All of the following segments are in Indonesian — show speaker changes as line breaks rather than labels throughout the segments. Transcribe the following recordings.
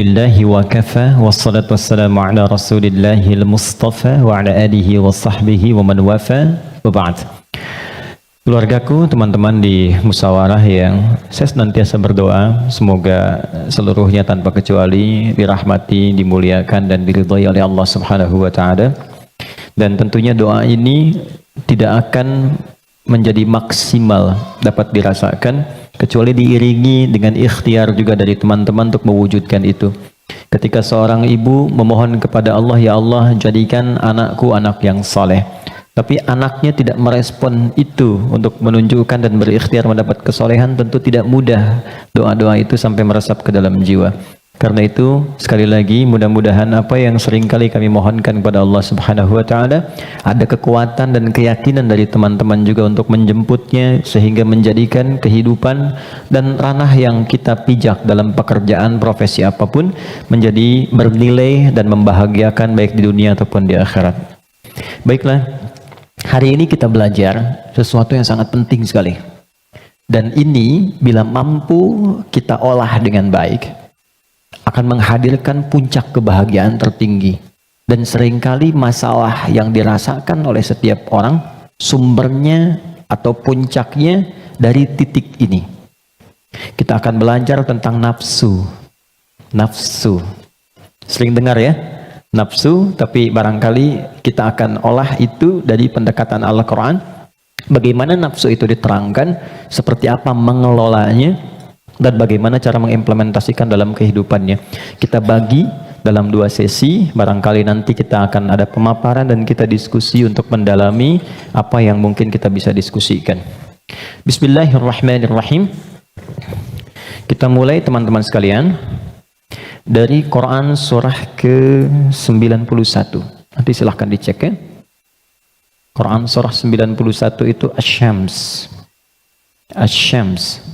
Billahi wa kafa wassalatu wassalamu ala rasulillahil mustafa wa ala alihi wa sahbihi wa man wafa wa ba'd. Keluargaku, teman-teman di musyawarah yang saya senantiasa berdoa semoga seluruhnya tanpa kecuali dirahmati, dimuliakan dan diridhai oleh Allah Subhanahu wa taala. Dan tentunya doa ini tidak akan menjadi maksimal dapat dirasakan kecuali diiringi dengan ikhtiar juga dari teman-teman untuk mewujudkan itu. Ketika seorang ibu memohon kepada Allah, ya Allah jadikan anakku anak yang saleh, tapi anaknya tidak merespon itu untuk menunjukkan dan berikhtiar mendapat kesolehan, tentu tidak mudah doa-doa itu sampai meresap ke dalam jiwa. Karena itu sekali lagi mudah-mudahan apa yang seringkali kami mohonkan kepada Allah Subhanahu wa taala ada kekuatan dan keyakinan dari teman-teman juga untuk menjemputnya sehingga menjadikan kehidupan dan ranah yang kita pijak dalam pekerjaan profesi apapun menjadi bernilai dan membahagiakan baik di dunia ataupun di akhirat. Baiklah, hari ini kita belajar sesuatu yang sangat penting sekali. Dan ini bila mampu kita olah dengan baik akan menghadirkan puncak kebahagiaan tertinggi. Dan seringkali masalah yang dirasakan oleh setiap orang sumbernya atau puncaknya dari titik ini. Kita akan belajar tentang nafsu. Nafsu. Sering dengar ya? Nafsu, tapi barangkali kita akan olah itu dari pendekatan Al-Quran. Bagaimana nafsu itu diterangkan, seperti apa mengelolanya, dan bagaimana cara mengimplementasikan dalam kehidupannya. Kita bagi dalam 2 sesi, barangkali nanti kita akan ada pemaparan dan kita diskusi untuk mendalami apa yang mungkin kita bisa diskusikan. Bismillahirrahmanirrahim. Kita mulai teman-teman sekalian dari Quran surah ke-91. Nanti silahkan dicek ya. Quran surah 91 itu Asy-Syams. Asy-Syams.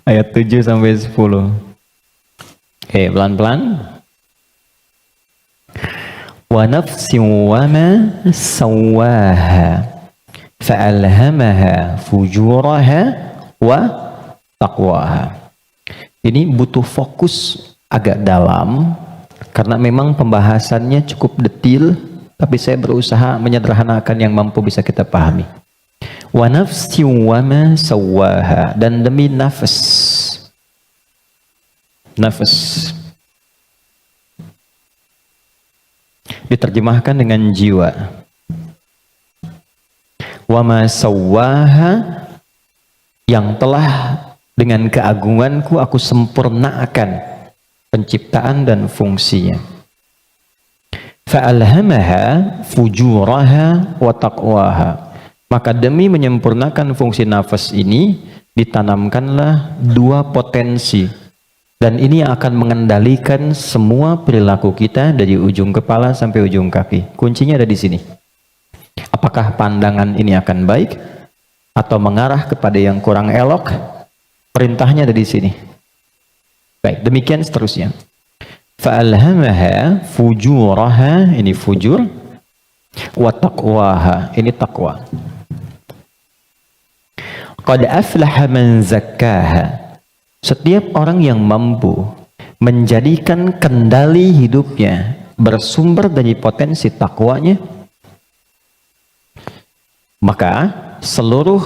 Ayat 7 sampai 10. Oke, pelan-pelan. Wa nafsin wa ma sawwaha fa'alhamaha fujuraha wa taqwaha. Ini butuh fokus agak dalam karena memang pembahasannya cukup detil, tapi saya berusaha menyederhanakan yang mampu bisa kita pahami. Wa nafsi wa ma sawwaha, dan demi nafas. Nafas diterjemahkan dengan jiwa. Wa ma sawwaha, yang telah dengan keagunganku aku sempurnakan penciptaan dan fungsinya. Fa'alhamaha fujuraha wa taqwaha, maka demi menyempurnakan fungsi nafas ini ditanamkanlah 2 potensi, dan ini akan mengendalikan semua perilaku kita dari ujung kepala sampai ujung kaki. Kuncinya ada di sini. Apakah pandangan ini akan baik atau mengarah kepada yang kurang elok? Perintahnya ada di sini. Baik, demikian seterusnya. Fa'alhamaha fujuraha, ini fujur, wa taqwaha, ini taqwa. Qad aflaha man zakkaha, setiap orang yang mampu menjadikan kendali hidupnya bersumber dari potensi takwanya, maka seluruh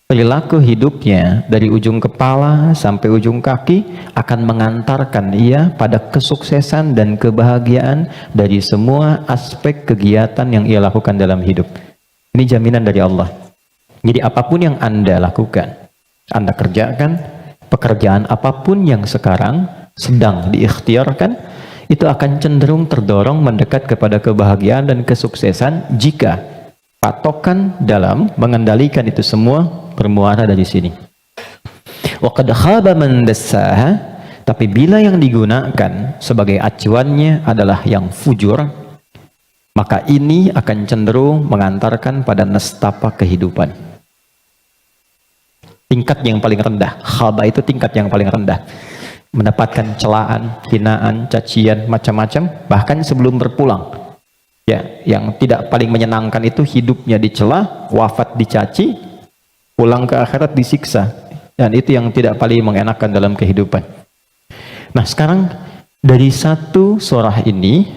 perilaku hidupnya dari ujung kepala sampai ujung kaki akan mengantarkan ia pada kesuksesan dan kebahagiaan dari semua aspek kegiatan yang ia lakukan dalam hidup. Ini jaminan dari Allah. Jadi apapun yang Anda lakukan, Anda kerjakan, pekerjaan apapun yang sekarang sedang diikhtiarkan, itu akan cenderung terdorong mendekat kepada kebahagiaan dan kesuksesan jika patokan dalam mengendalikan itu semua bermuara dari sini. Wa qad khaba man dassaha, tapi bila yang digunakan sebagai acuannya adalah yang fujur, maka ini akan cenderung mengantarkan pada nestapa kehidupan. Tingkat yang paling rendah, khaba itu tingkat yang paling rendah. Mendapatkan celaan, hinaan, cacian, macam-macam, bahkan sebelum berpulang. Ya, yang tidak paling menyenangkan itu hidupnya dicela, wafat dicaci, pulang ke akhirat disiksa. Dan itu yang tidak paling mengenakan dalam kehidupan. Nah sekarang dari satu surah ini,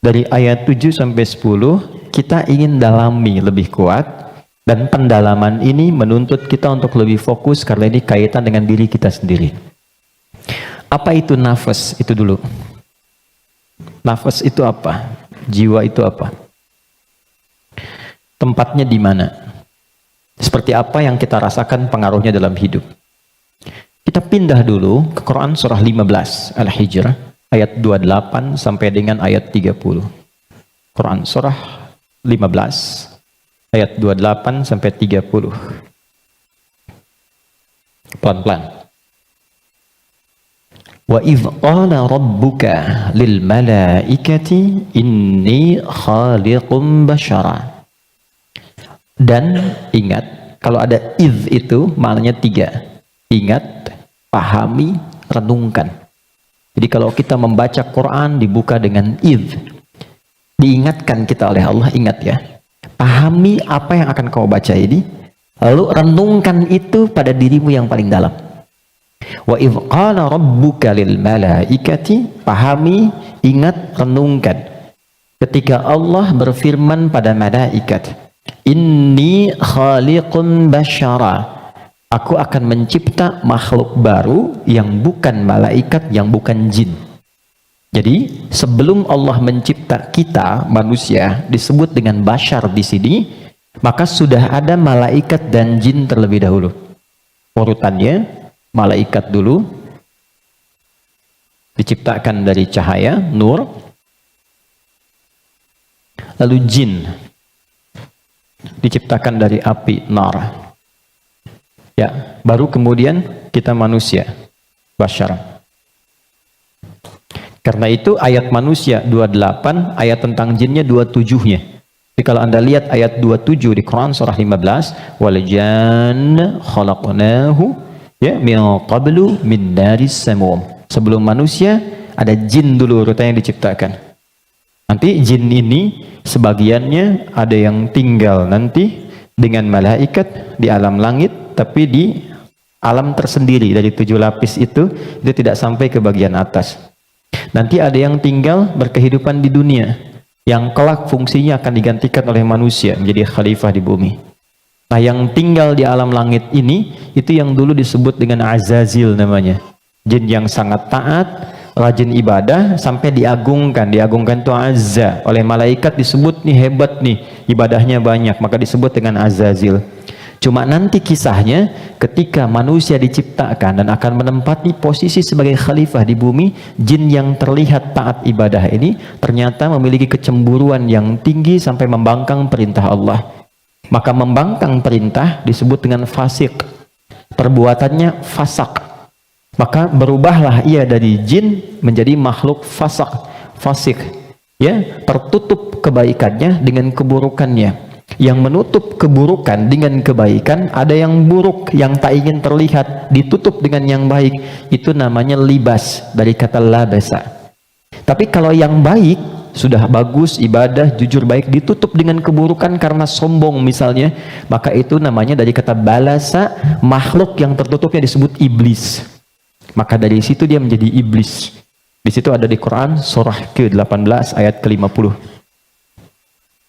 dari ayat 7 sampai 10, kita ingin dalami lebih kuat. Dan pendalaman ini menuntut kita untuk lebih fokus karena ini kaitan dengan diri kita sendiri. Apa itu nafas? Itu dulu. Nafas itu apa? Jiwa itu apa? Tempatnya di mana? Seperti apa yang kita rasakan pengaruhnya dalam hidup? Kita pindah dulu ke Quran surah 15 Al-Hijr ayat 28 sampai dengan ayat 30. Quran surah 15 ayat 28 sampai 30. Pelan-pelan. Wa idh qala rabbuka lil malaikati inni khaliqum basyara. Dan ingat, kalau ada idh itu maknanya 3. Ingat, pahami, renungkan. Jadi kalau kita membaca Quran dibuka dengan idh, diingatkan kita oleh Allah, ingat ya. Pahami apa yang akan kau baca ini, lalu renungkan itu pada dirimu yang paling dalam. Wa idh qala rabbuka lil malaikati, pahami, ingat, renungkan. Ketika Allah berfirman pada malaikat, inni khaliqun basyara, aku akan mencipta makhluk baru yang bukan malaikat, yang bukan jin. Jadi sebelum Allah mencipta kita manusia disebut dengan basyar di sini, maka sudah ada malaikat dan jin terlebih dahulu. Urutannya malaikat dulu diciptakan dari cahaya, nur. Lalu jin diciptakan dari api, nar. Ya, baru kemudian kita manusia, basyar. Karena itu ayat manusia 28, ayat tentang jinnya 27-nya. Jadi kalau Anda lihat ayat 27 di Quran surah 15, wal janna khalaqnahu ya min qablu min naris samum. Sebelum manusia ada jin dulu urutannya diciptakan. Nanti jin ini sebagiannya ada yang tinggal nanti dengan malaikat di alam langit, tapi di alam tersendiri dari 7 lapis itu tidak sampai ke bagian atas. Nanti ada yang tinggal berkehidupan di dunia, yang kelak fungsinya akan digantikan oleh manusia menjadi khalifah di bumi. Nah yang tinggal di alam langit ini, itu yang dulu disebut dengan Azazil namanya. Jin yang sangat taat, rajin ibadah, sampai diagungkan itu Azza. Oleh malaikat disebut nih hebat nih, ibadahnya banyak, maka disebut dengan Azazil. Cuma nanti kisahnya ketika manusia diciptakan dan akan menempati posisi sebagai khalifah di bumi, jin yang terlihat taat ibadah ini ternyata memiliki kecemburuan yang tinggi sampai membangkang perintah Allah. Maka membangkang perintah disebut dengan fasik. Perbuatannya fasak. Maka berubahlah ia dari jin menjadi makhluk fasik. Ya, tertutup kebaikannya dengan keburukannya. Yang menutup keburukan dengan kebaikan, ada yang buruk yang tak ingin terlihat ditutup dengan yang baik, itu namanya libas, dari kata labasa. Tapi kalau yang baik sudah bagus, ibadah, jujur, baik, ditutup dengan keburukan karena sombong misalnya, maka itu namanya dari kata balasa, makhluk yang tertutupnya disebut iblis. Maka dari situ dia menjadi iblis. Di situ ada di Quran surah ke-18 ayat ke-50.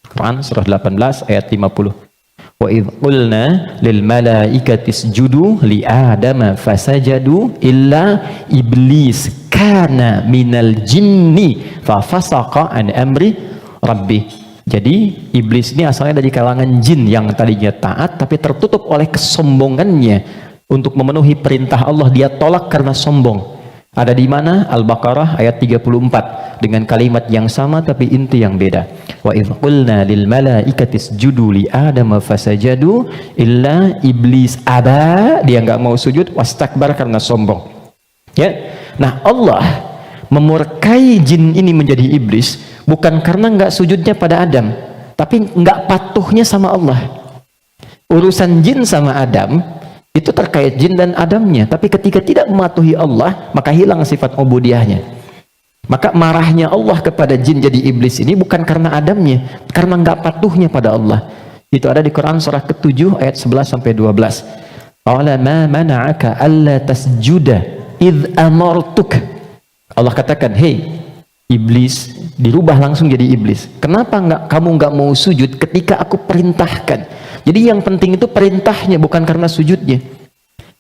Quran surah 18 ayat 50. Wa idh qulna lil malaikati isjudu li adama fasajadu illa iblis kana minal jinni fa fasaqa an amri rabbi. Jadi iblis ini asalnya dari kalangan jin yang tadinya taat tapi tertutup oleh kesombongannya untuk memenuhi perintah Allah, dia tolak karena sombong. Ada di mana? Al-Baqarah ayat 34 dengan kalimat yang sama tapi inti yang beda. Wa idh qulna lil malaikati isjudu li adama fasajadu illa iblis aba, dia enggak mau sujud, wastakbar karena sombong. Ya. Nah, Allah memurkai jin ini menjadi iblis bukan karena enggak sujudnya pada Adam, tapi enggak patuhnya sama Allah. Urusan jin sama Adam itu terkait jin dan Adamnya, tapi ketika tidak mematuhi Allah maka hilang sifat ubudiyahnya. Maka marahnya Allah kepada jin jadi iblis ini bukan karena Adamnya, karena enggak patuhnya pada Allah. Itu ada di Quran surah ke-7 ayat 11 sampai 12. Qala ma mana'aka alla tasjuda id amartuk. Allah katakan, "Hei iblis," dirubah langsung jadi iblis. "Kenapa kamu nggak mau sujud ketika aku perintahkan?" Jadi yang penting itu perintahnya, bukan karena sujudnya.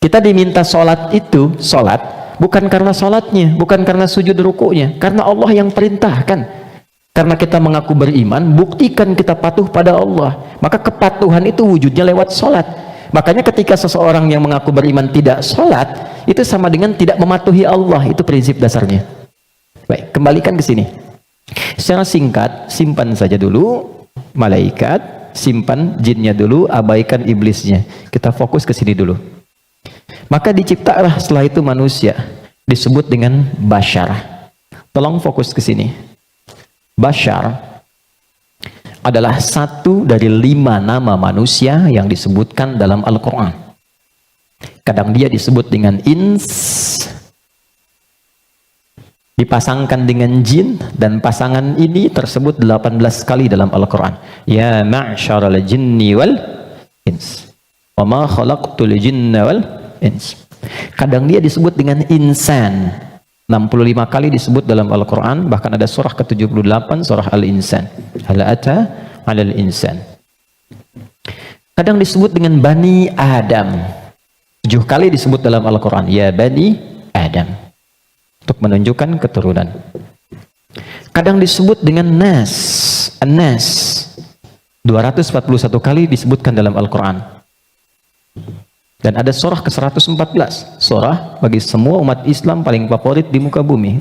Kita diminta sholat itu, sholat bukan karena sholatnya, bukan karena sujud rukunya, karena Allah yang perintahkan. Karena kita mengaku beriman, buktikan kita patuh pada Allah. Maka kepatuhan itu wujudnya lewat sholat. Makanya ketika seseorang yang mengaku beriman tidak sholat, itu sama dengan tidak mematuhi Allah. Itu prinsip dasarnya. Baik, kembalikan ke sini. Secara singkat, simpan saja dulu malaikat, simpan jinnya dulu, abaikan iblisnya. Kita fokus ke sini dulu. Maka diciptalah setelah itu manusia, disebut dengan bashar. Tolong fokus ke sini. Bashar adalah satu dari 5 nama manusia yang disebutkan dalam Al-Quran. Kadang dia disebut dengan ins, dipasangkan dengan jin, dan pasangan ini tersebut 18 kali dalam Al-Quran. Ya ma'syaral jinni wal ins wa ma khalaqtul jinna wal ins. Kadang dia disebut dengan insan, 65 kali disebut dalam Al-Quran. Bahkan ada surah ke-78, surah Al-Insan, hal ata 'alal insan. Kadang disebut dengan Bani Adam, 7 kali disebut dalam Al-Quran, ya Bani Adam, untuk menunjukkan keturunan. Kadang disebut dengan Nas, An-Nas, 241 kali disebutkan dalam Al-Quran. Dan ada surah ke-114, surah bagi semua umat Islam paling favorit di muka bumi.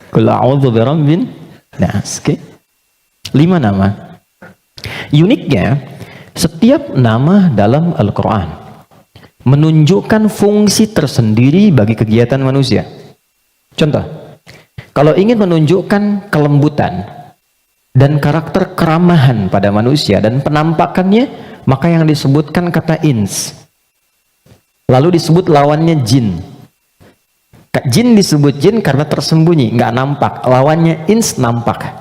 Qul a'udzu birabbin nas. 5 nama. Uniknya, setiap nama dalam Al-Quran menunjukkan fungsi tersendiri bagi kegiatan manusia. Contoh, kalau ingin menunjukkan kelembutan dan karakter keramahan pada manusia dan penampakannya, maka yang disebutkan kata ins. Lalu disebut lawannya jin. Jin disebut jin karena tersembunyi, nggak nampak. Lawannya ins nampak.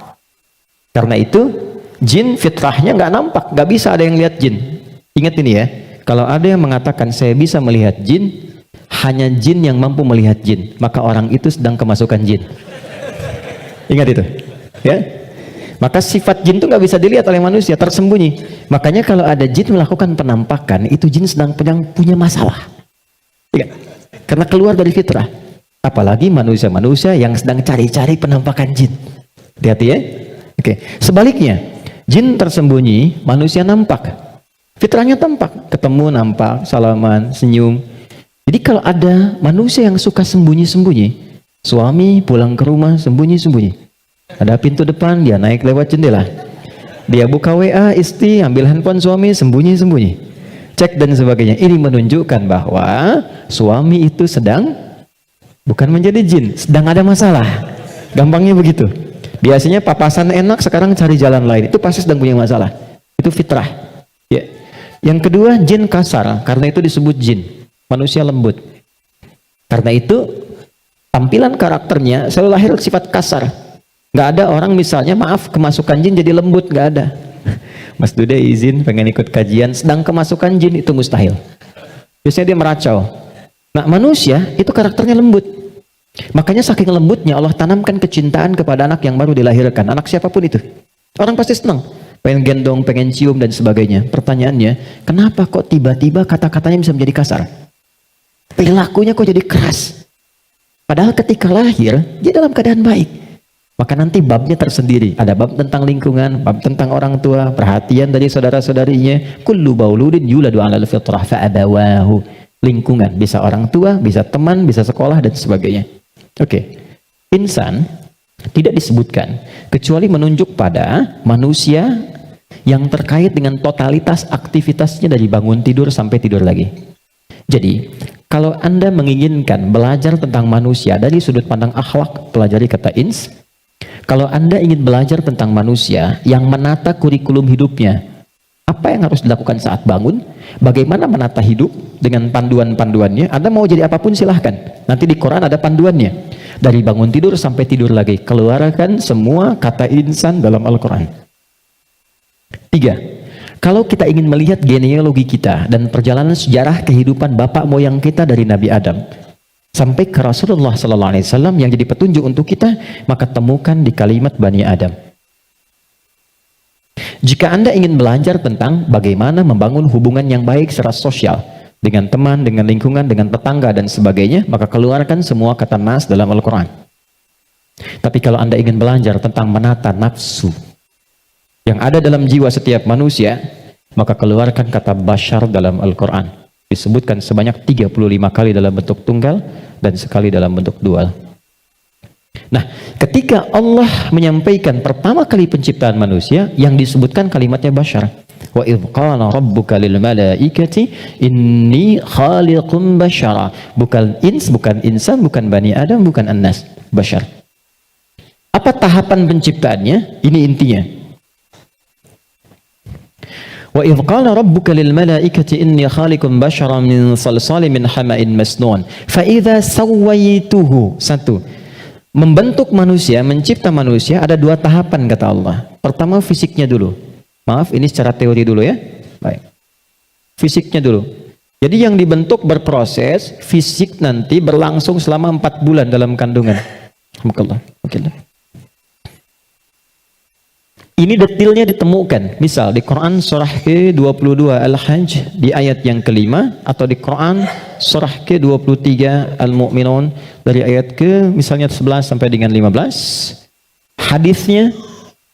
Karena itu jin fitrahnya nggak nampak, nggak bisa ada yang lihat jin. Ingat ini ya, kalau ada yang mengatakan saya bisa melihat jin, hanya jin yang mampu melihat jin, maka orang itu sedang kemasukan jin. Ingat itu, ya. Maka sifat jin itu nggak bisa dilihat oleh manusia, tersembunyi. Makanya kalau ada jin melakukan penampakan, itu jin sedang punya masalah. Ya, karena keluar dari fitrah. Apalagi manusia-manusia yang sedang cari-cari penampakan jin. Hati-hati ya. Oke. Sebaliknya, jin tersembunyi, manusia nampak. Fitrahnya tampak, ketemu nampak, salaman, senyum. Jadi kalau ada manusia yang suka sembunyi-sembunyi, suami pulang ke rumah sembunyi-sembunyi, ada pintu depan, dia naik lewat jendela, dia buka WA istri, ambil handphone suami, sembunyi-sembunyi, cek dan sebagainya. Ini menunjukkan bahwa suami itu sedang bukan menjadi jin, sedang ada masalah. Gampangnya begitu. Biasanya papasan enak, sekarang cari jalan lain, itu pasti sedang punya masalah. Itu fitrah ya. Yang kedua, jin kasar, karena itu disebut jin. Manusia lembut, karena itu tampilan karakternya selalu lahir sifat kasar. Nggak ada orang misalnya, maaf, kemasukan jin jadi lembut, nggak ada. Mas Dude izin pengen ikut kajian, sedang kemasukan jin, itu mustahil. Biasanya dia meracau. Nah, manusia itu karakternya lembut. Makanya saking lembutnya Allah tanamkan kecintaan kepada anak yang baru dilahirkan. Anak siapapun itu, orang pasti senang, pengen gendong, pengen cium dan sebagainya. Pertanyaannya, kenapa kok tiba-tiba kata-katanya bisa menjadi kasar? Perilakunya kok jadi keras? Padahal ketika lahir dia dalam keadaan baik. Maka nanti babnya tersendiri, ada bab tentang lingkungan, bab tentang orang tua, perhatian dari saudara-saudarinya. Kullu mauludin yuladu 'alal fitrah fa'abawahu. Lingkungan, bisa orang tua, bisa teman, bisa sekolah dan sebagainya. Oke. Insan tidak disebutkan kecuali menunjuk pada manusia yang terkait dengan totalitas aktivitasnya dari bangun tidur sampai tidur lagi. Jadi, kalau Anda menginginkan belajar tentang manusia dari sudut pandang akhlak, pelajari kata ins. Kalau Anda ingin belajar tentang manusia yang menata kurikulum hidupnya, apa yang harus dilakukan saat bangun, bagaimana menata hidup dengan panduan-panduannya, Anda mau jadi apapun silahkan. Nanti di Quran ada panduannya. Dari bangun tidur sampai tidur lagi, keluarkan semua kata insan dalam Al-Quran. 3. Kalau kita ingin melihat genealogi kita dan perjalanan sejarah kehidupan bapak moyang kita dari Nabi Adam sampai ke Rasulullah sallallahu alaihi wasallam yang jadi petunjuk untuk kita, maka temukan di kalimat Bani Adam. Jika Anda ingin belajar tentang bagaimana membangun hubungan yang baik secara sosial dengan teman, dengan lingkungan, dengan tetangga dan sebagainya, maka keluarkan semua kata nas dalam Al-Quran. Tapi kalau Anda ingin belajar tentang menata nafsu yang ada dalam jiwa setiap manusia, maka keluarkan kata bashar dalam Al-Quran. Disebutkan sebanyak 35 kali dalam bentuk tunggal dan sekali dalam bentuk dual. Nah, ketika Allah menyampaikan pertama kali penciptaan manusia, yang disebutkan kalimatnya bashar. Wa idh qala rabbuka lil malaikati inni khaliqum bashara. Bukan ins, bukan insan, bukan bani Adam, bukan annas, bashar. Apa tahapan penciptaannya? Ini intinya. Wa idh qala rabbuka lil malaikati inni khaliqum basharan min salsalin min hama'in masnun fa idza sawaituhu. Satu, membentuk manusia, mencipta manusia ada dua tahapan kata Allah. Pertama fisiknya dulu. Maaf, ini secara teori dulu ya. Baik. Fisiknya dulu. Jadi yang dibentuk berproses, fisik nanti berlangsung selama 4 bulan dalam kandungan. Alhamdulillah. Oke. Ini detailnya ditemukan. Misal di Quran surah ke-22 Al-Hajj di ayat yang kelima, atau di Quran surah ke-23 Al-Mu'minun dari ayat ke misalnya 11 sampai dengan 15. Hadisnya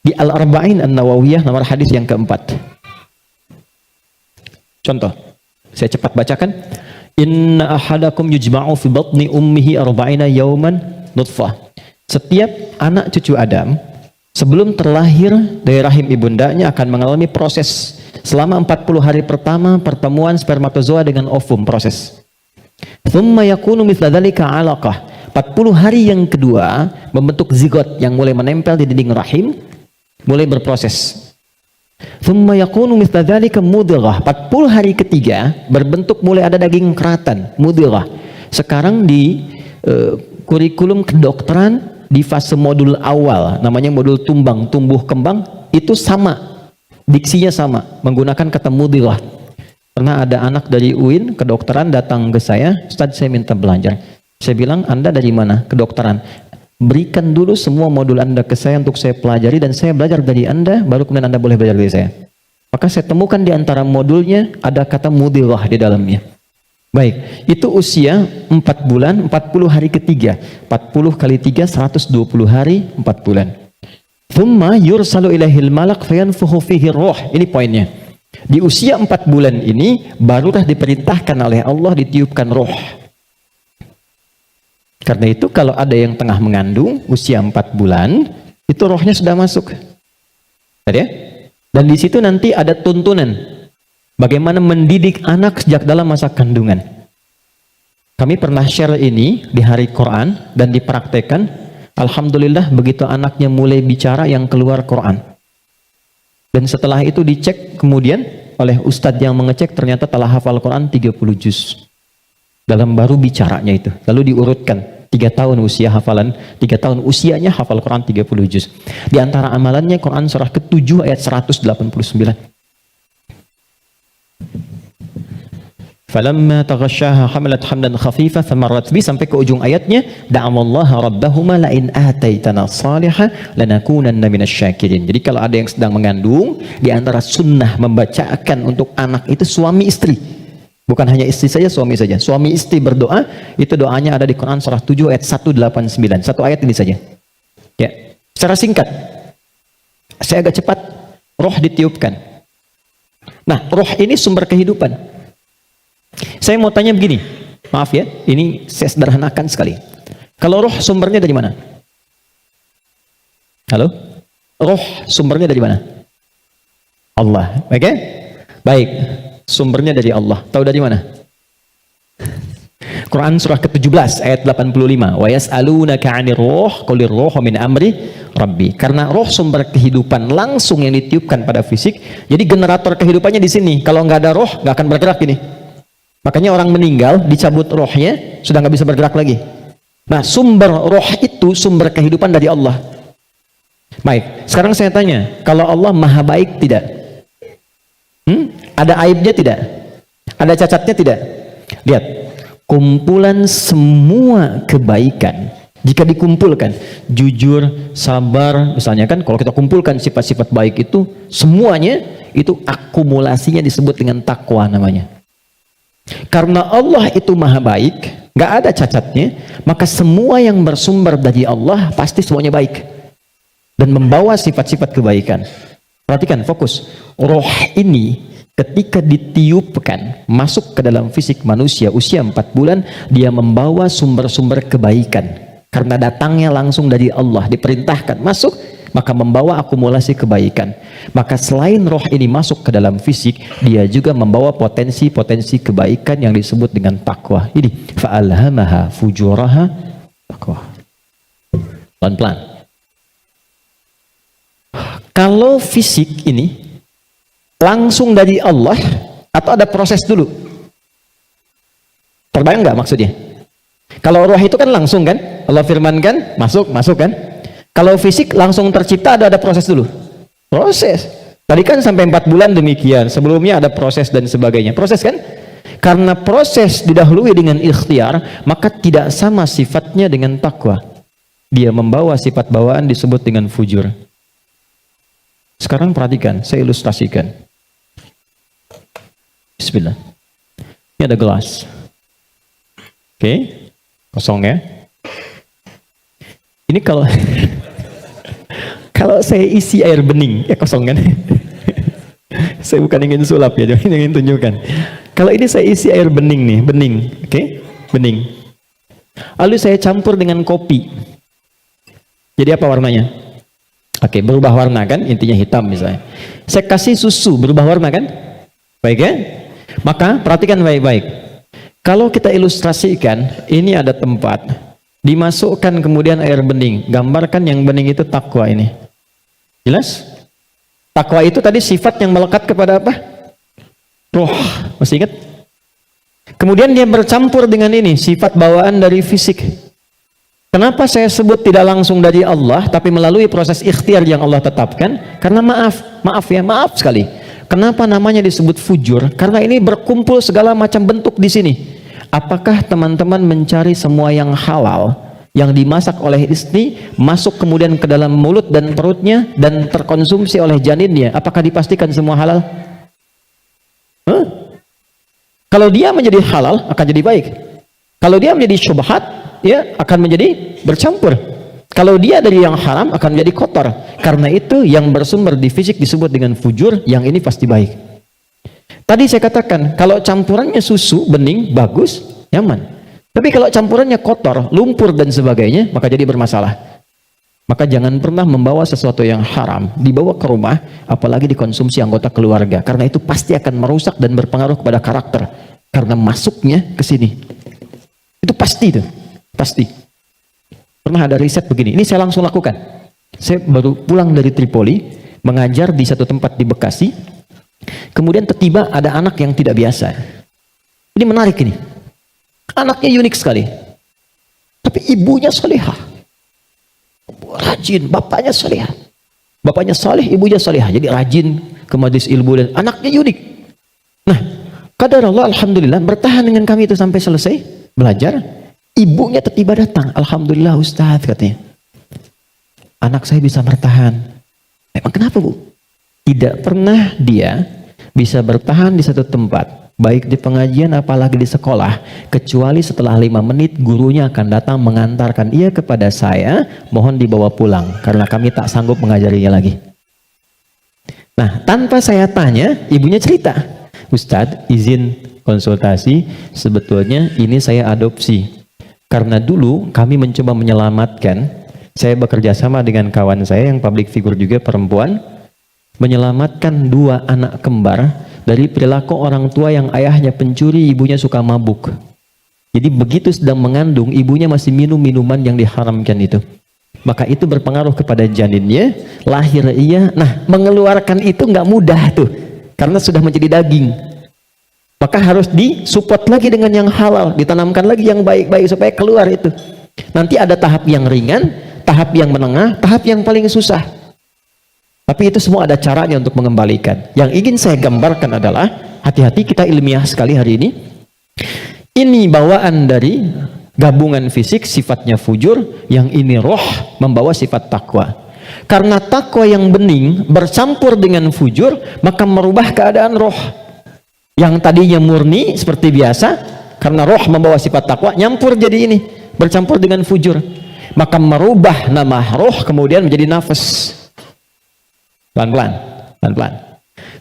di Al-Arba'in An-Nawawiyah nomor hadis yang keempat. Contoh, saya cepat bacakan. Inna ahadakum yujma'u fi batni ummihi arba'ina yawman nutfah. Setiap anak cucu Adam sebelum terlahir dari rahim ibundanya akan mengalami proses selama 40 hari pertama pertemuan spermatozoa dengan ovum, proses. Thumma yakunu mithla dzalika 'alaqah. 40 hari yang kedua membentuk zigot yang mulai menempel di dinding rahim, mulai berproses. Thumma yakunu mithla dzalika mudghah. 40 hari ketiga berbentuk mulai ada daging keratan, mudghah. Sekarang di kurikulum kedokteran di fase modul awal, namanya modul tumbang, tumbuh kembang, itu sama, diksinya sama, menggunakan kata mudghah. Pernah ada anak dari UIN kedokteran datang ke saya, Ustaz saya minta belajar. Saya bilang, Anda dari mana? Kedokteran. Berikan dulu semua modul Anda ke saya untuk saya pelajari dan saya belajar dari Anda, baru kemudian Anda boleh belajar dari saya. Maka saya temukan di antara modulnya ada kata mudghah di dalamnya. Baik, itu usia 4 bulan, 40 hari ketiga. 40 kali 3, 120 hari, 4 bulan. Thumma yursalu ilaihil malak fayanfukhu fihi ruh. Ini poinnya. Di usia 4 bulan ini, barulah diperintahkan oleh Allah ditiupkan roh. Karena itu kalau ada yang tengah mengandung, usia 4 bulan, itu rohnya sudah masuk. Ya? Dan di situ nanti ada tuntunan. Bagaimana mendidik anak sejak dalam masa kandungan. Kami pernah share ini di hari Quran dan dipraktekkan. Alhamdulillah begitu anaknya mulai bicara yang keluar Quran. Dan setelah itu dicek kemudian oleh ustadz yang mengecek, ternyata telah hafal Quran 30 juz. Dalam baru bicaranya itu. Lalu diurutkan 3 tahun usia hafalan, 3 tahun usianya hafal Quran 30 juz. Di antara amalannya Quran surah ke-7 ayat 189. Falamma taghasyaha hamalat hamdan khafifa famarrat bi, sampai ke ujung ayatnya, da'amallaha rabbahuma la in ataitana salihah lanakunanna minasyakirin. Jadi kalau ada yang sedang mengandung, di antara sunnah membacakan untuk anak itu suami istri. Bukan hanya istri saja, suami saja. Suami istri berdoa, itu doanya ada di Quran surah 7 ayat 189. Satu ayat ini saja. Ya, secara singkat. Saya agak cepat. Roh ditiupkan. Nah, roh ini sumber kehidupan. Saya mau tanya begini, maaf ya, ini saya sederhanakan sekali. Kalau roh sumbernya dari mana? Halo? Roh sumbernya dari mana? Allah, oke? Baik, sumbernya dari Allah. Tahu dari mana? Quran surah ke-17 ayat 85. Wa yas'alunaka 'anir ruh qulir ruhu min amri rabbi. Karena roh sumber kehidupan langsung yang ditiupkan pada fisik. Jadi generator kehidupannya di sini. Kalau nggak ada roh, nggak akan bergerak ini. Makanya orang meninggal, dicabut rohnya, sudah nggak bisa bergerak lagi. Nah, sumber roh itu sumber kehidupan dari Allah. Baik, sekarang saya tanya, kalau Allah maha baik tidak? Ada aibnya tidak? Ada cacatnya tidak? Lihat, kumpulan semua kebaikan jika dikumpulkan, jujur, sabar, misalnya kan, kalau kita kumpulkan sifat-sifat baik itu semuanya, itu akumulasinya disebut dengan takwa namanya. Karena Allah itu maha baik, nggak ada cacatnya, maka semua yang bersumber dari Allah pasti semuanya baik dan membawa sifat-sifat kebaikan. Perhatikan, fokus. Roh ini ketika ditiupkan masuk ke dalam fisik manusia usia 4 bulan, dia membawa sumber-sumber kebaikan. Karena datangnya langsung dari Allah, diperintahkan masuk, maka membawa akumulasi kebaikan. Maka selain roh ini masuk ke dalam fisik, dia juga membawa potensi-potensi kebaikan yang disebut dengan takwa. Ini fa'alhamaha fujuraha takwa. Pelan-pelan. Kalau fisik ini langsung dari Allah atau ada proses dulu? Terbayang nggak maksudnya? Kalau roh itu kan langsung kan, Allah firmankan masuk kan. Kalau fisik langsung tercipta, ada proses dulu. Proses. Tadi kan sampai 4 bulan demikian, sebelumnya ada proses dan sebagainya. Proses kan? Karena proses didahului dengan ikhtiar, maka tidak sama sifatnya dengan takwa. Dia membawa sifat bawaan disebut dengan fujur. Sekarang perhatikan, saya ilustrasikan. Bismillah. Ini ada gelas. Oke. Kosong ya. Ini kalau kalau saya isi air bening, ya kosong kan? Saya bukan ingin sulap ya, jangan ingin tunjukkan. Kalau ini saya isi air bening nih, bening, oke? Bening. Lalu saya campur dengan kopi. Jadi apa warnanya? Oke, berubah warna kan? Intinya hitam misalnya. Saya kasih susu, berubah warna kan? Baik ya? Maka perhatikan baik-baik. Kalau kita ilustrasikan, ini ada tempat, dimasukkan kemudian air bening, gambarkan yang bening itu takwa ini. Jelas? Takwa itu tadi sifat yang melekat kepada apa? Roh, masih ingat? Kemudian dia bercampur dengan ini, sifat bawaan dari fisik. Kenapa saya sebut tidak langsung dari Allah, tapi melalui proses ikhtiar yang Allah tetapkan? Karena maaf sekali. Kenapa namanya disebut fujur? Karena ini berkumpul segala macam bentuk di sini. Apakah teman-teman mencari semua yang halal, yang dimasak oleh istri, masuk kemudian ke dalam mulut dan perutnya, dan terkonsumsi oleh janinnya? Apakah dipastikan semua halal? Kalau dia menjadi halal, akan jadi baik. Kalau dia menjadi syubhat, ya akan menjadi bercampur. Kalau dia dari yang haram, akan menjadi kotor. Karena itu yang bersumber di fisik disebut dengan fujur, yang ini pasti baik. Tadi saya katakan, kalau campurannya susu, bening, bagus, nyaman. Tapi kalau campurannya kotor, lumpur dan sebagainya, maka jadi bermasalah. Maka jangan pernah membawa sesuatu yang haram, dibawa ke rumah, apalagi dikonsumsi anggota keluarga. Karena itu pasti akan merusak dan berpengaruh kepada karakter. Karena masuknya ke sini. Itu pasti tuh, pasti. Pernah ada riset begini, ini saya langsung lakukan. Saya baru pulang dari Tripoli, mengajar di satu tempat di Bekasi. Kemudian tiba-tiba ada anak yang tidak biasa. Ini menarik ini. Anaknya unik sekali. Tapi ibunya salihah. Rajin, bapaknya salihah. Bapaknya salih, ibunya salihah. Jadi rajin ke majelis ilmu dan anaknya unik. Nah, qadarullah alhamdulillah bertahan dengan kami itu sampai selesai belajar. Ibunya tiba-tiba datang, alhamdulillah Ustaz katanya. Anak saya bisa bertahan. Emang kenapa Bu? Tidak pernah dia bisa bertahan di satu tempat, baik di pengajian apalagi di sekolah, kecuali setelah 5 menit gurunya akan datang mengantarkan ia kepada saya, mohon dibawa pulang karena kami tak sanggup mengajarinya lagi. Nah, tanpa saya tanya, ibunya cerita, Ustadz izin konsultasi, sebetulnya ini saya adopsi. Karena dulu kami mencoba menyelamatkan, saya bekerja sama dengan kawan saya yang public figure juga perempuan, menyelamatkan 2 anak kembar dari perilaku orang tua yang ayahnya pencuri, ibunya suka mabuk. Jadi begitu sedang mengandung, ibunya masih minum minuman yang diharamkan itu. Maka itu berpengaruh kepada janinnya, lahir ia. Nah, mengeluarkan itu nggak mudah tuh, karena sudah menjadi daging. Maka harus disupport lagi dengan yang halal, ditanamkan lagi yang baik-baik supaya keluar itu. Nanti ada tahap yang ringan, tahap yang menengah, tahap yang paling susah.
Tapi itu semua ada caranya untuk mengembalikan. Yang ingin saya gambarkan adalah, hati-hati kita ilmiah sekali hari ini. Ini bawaan dari gabungan fisik sifatnya fujur, yang ini roh membawa sifat takwa. Karena takwa yang bening bercampur dengan fujur, maka merubah keadaan roh. Yang tadinya murni seperti biasa, karena roh membawa sifat takwa, nyampur jadi ini, bercampur dengan fujur. Maka merubah nama roh kemudian menjadi nafas. Pelan-pelan, pelan-pelan.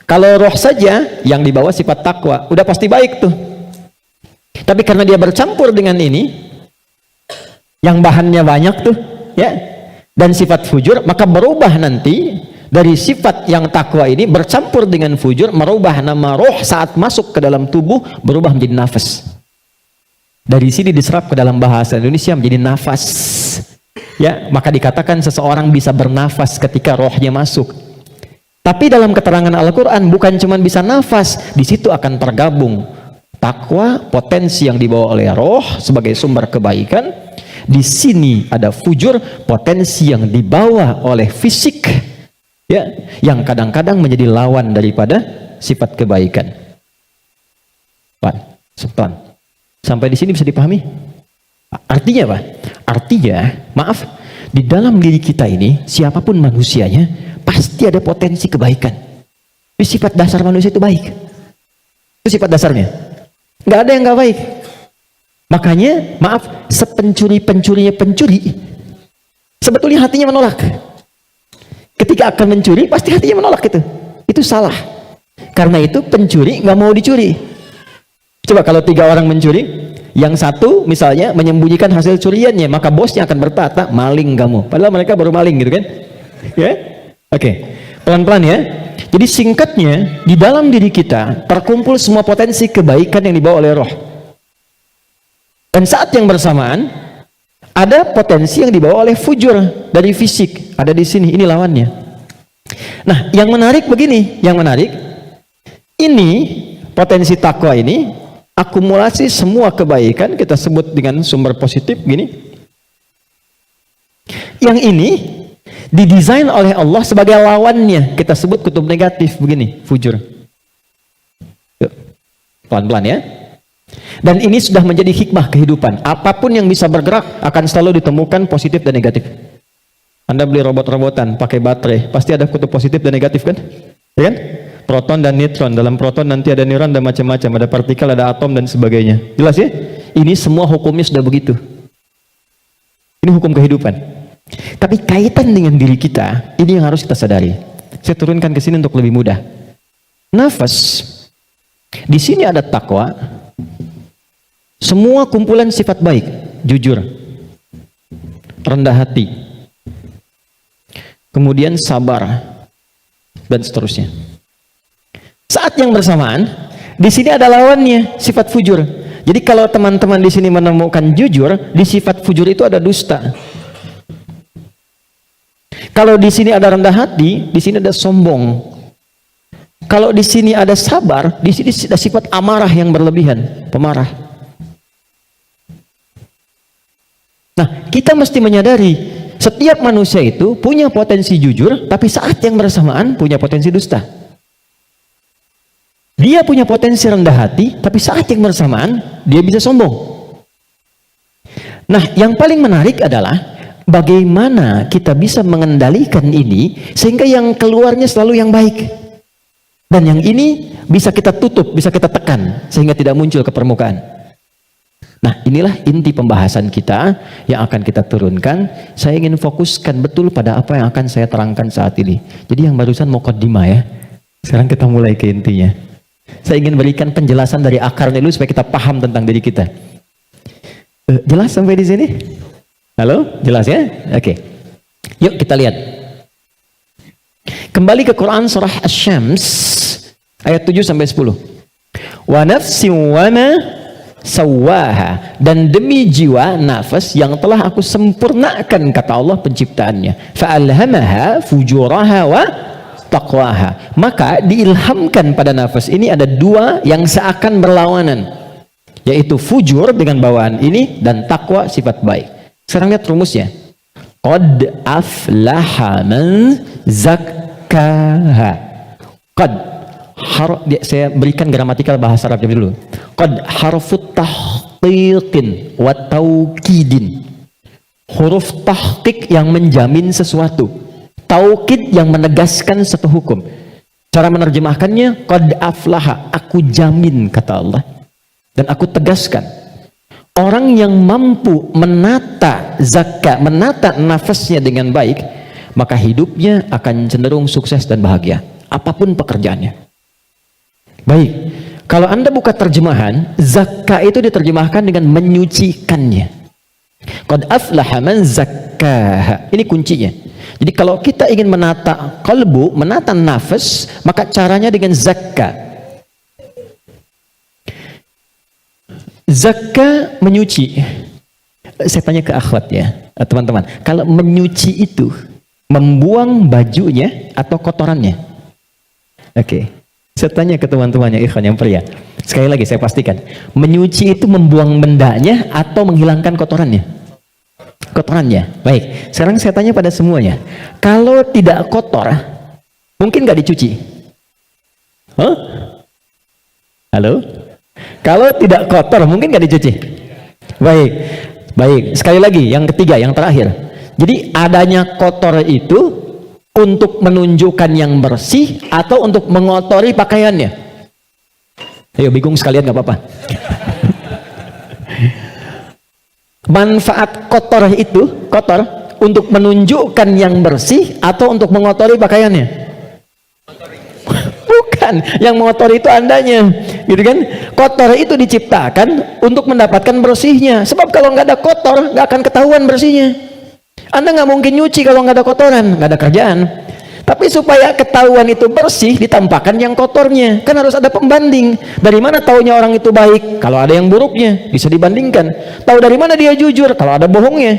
Kalau roh saja yang dibawa sifat takwa, udah pasti baik tuh. Tapi karena dia bercampur dengan ini, yang bahannya banyak tuh, ya, dan sifat fujur, maka berubah nanti dari sifat yang takwa ini bercampur dengan fujur, merubah nama roh saat masuk ke dalam tubuh, berubah menjadi nafas. Dari sini diserap ke dalam bahasa Indonesia menjadi nafas. Ya, maka dikatakan seseorang bisa bernafas ketika rohnya masuk. Tapi dalam keterangan Al-Quran bukan cuma bisa nafas, di situ akan tergabung takwa, potensi yang dibawa oleh roh sebagai sumber kebaikan. Di sini ada fujur, potensi yang dibawa oleh fisik, ya, yang kadang-kadang menjadi lawan daripada sifat kebaikan. Pelan. Sampai di sini bisa dipahami? Artinya apa? Artinya, maaf, di dalam diri kita ini, siapapun manusianya, pasti ada potensi kebaikan. Ini sifat dasar manusia itu baik. Itu sifat dasarnya. Nggak ada yang nggak baik. Makanya, maaf, sepencuri-pencurinya pencuri, sebetulnya hatinya menolak. Ketika akan mencuri, pasti hatinya menolak itu. Itu salah. Karena itu pencuri nggak mau dicuri. Coba kalau 3 orang mencuri, yang satu misalnya menyembunyikan hasil curiannya, maka bosnya akan berkata, maling kamu. Padahal mereka baru maling gitu kan? Ya? Oke, pelan-pelan ya. Jadi singkatnya, di dalam diri kita terkumpul semua potensi kebaikan yang dibawa oleh roh. Dan saat yang bersamaan, ada potensi yang dibawa oleh fujur dari fisik. Ada di sini, ini lawannya. Nah, yang menarik begini, yang menarik, ini potensi takwa ini, akumulasi semua kebaikan, kita sebut dengan sumber positif gini. Yang ini didesain oleh Allah sebagai lawannya, kita sebut kutub negatif begini, fujur. Pelan-pelan ya. Dan ini sudah menjadi hikmah kehidupan. Apapun yang bisa bergerak akan selalu ditemukan positif dan negatif. Anda beli robot-robotan pakai baterai, pasti ada kutub positif dan negatif kan? Ya kan? Proton dan neutron. Dalam proton nanti ada neuron dan macam-macam, ada partikel, ada atom dan sebagainya. Jelas ya? Ini semua hukumnya sudah begitu. Ini hukum kehidupan. Tapi kaitan dengan diri kita, ini yang harus kita sadari. Saya turunkan ke sini untuk lebih mudah. Nafas. Di sini ada takwa. Semua kumpulan sifat baik, jujur, rendah hati, kemudian sabar, dan seterusnya. Saat yang bersamaan, di sini ada lawannya, sifat fujur. Jadi kalau teman-teman di sini menemukan jujur, di sifat fujur itu ada dusta. Kalau di sini ada rendah hati, di sini ada sombong. Kalau di sini ada sabar, di sini ada sifat amarah yang berlebihan, pemarah. Nah, kita mesti menyadari setiap manusia itu punya potensi jujur, tapi saat yang bersamaan punya potensi dusta. Dia punya potensi rendah hati, tapi saat yang bersamaan dia bisa sombong. Nah, yang paling menarik adalah bagaimana kita bisa mengendalikan ini sehingga yang keluarnya selalu yang baik. Dan yang ini bisa kita tutup, bisa kita tekan sehingga tidak muncul ke permukaan. Nah, inilah inti pembahasan kita yang akan kita turunkan. Saya ingin fokuskan betul pada apa yang akan saya terangkan saat ini. Jadi yang barusan muqaddimah ya. Sekarang kita mulai ke intinya. Saya ingin berikan penjelasan dari akarnya dulu supaya kita paham tentang diri kita. Jelas sampai di sini? Halo? Jelas ya? Oke. Yuk kita lihat. Kembali ke Quran surah Asy-Syams ayat 7 sampai 10. Wa nafsin wa ma sawaha, dan demi jiwa nafas yang telah aku sempurnakan, kata Allah penciptaannya. Fa'alhamaha fujuraha wa taqwaha, maka diilhamkan pada nafas ini ada 2 yang seakan berlawanan, yaitu fujur dengan bawaan ini dan takwa sifat baik. Sekarang lihat rumusnya. Qad aflaha man zakkaha zakkaha. Qad saya berikan gramatikal bahasa Arabnya dulu. Qad harfut tahqiqin wa taukidin. Huruf tahqiq yang menjamin sesuatu, taukid yang menegaskan satu hukum. Cara menerjemahkannya, qad aflaha, aku jamin kata Allah, dan aku tegaskan, orang yang mampu menata zakat, menata nafasnya dengan baik, maka hidupnya akan cenderung sukses dan bahagia apapun pekerjaannya. Baik, kalau Anda buka terjemahan, zakka itu diterjemahkan dengan menyucikannya. Qad aflaha man zakkaha. Ini kuncinya. Jadi kalau kita ingin menata kalbu, menata nafas, maka caranya dengan zakka. Zakka menyuci. Saya tanya ke akhwat ya, teman-teman. Kalau menyuci itu membuang bajunya atau kotorannya? Oke. Saya tanya ke teman-temannya ikhwan yang pria. Sekali lagi saya pastikan, menyuci itu membuang bendanya atau menghilangkan kotorannya? Kotorannya. Baik, sekarang saya tanya pada semuanya, kalau tidak kotor, mungkin nggak dicuci? Huh? Halo? Kalau tidak kotor, mungkin nggak dicuci? Baik, baik. Sekali lagi, yang ketiga, yang terakhir. Jadi adanya kotor itu untuk menunjukkan yang bersih atau untuk mengotori pakaiannya? Ayo, bingung sekalian nggak apa-apa. Manfaat kotor itu, kotor untuk menunjukkan yang bersih atau untuk mengotori pakaiannya? Bukan, yang mengotori itu andanya, gitu kan? Kotor itu diciptakan untuk mendapatkan bersihnya. Sebab kalau nggak ada kotor, nggak akan ketahuan bersihnya. Anda nggak mungkin nyuci kalau nggak ada kotoran, nggak ada kerjaan. Tapi supaya ketahuan itu bersih, ditampakkan yang kotornya. Kan harus ada pembanding. Dari mana taunya orang itu baik? Kalau ada yang buruknya, bisa dibandingkan. Tahu dari mana dia jujur? Kalau ada bohongnya.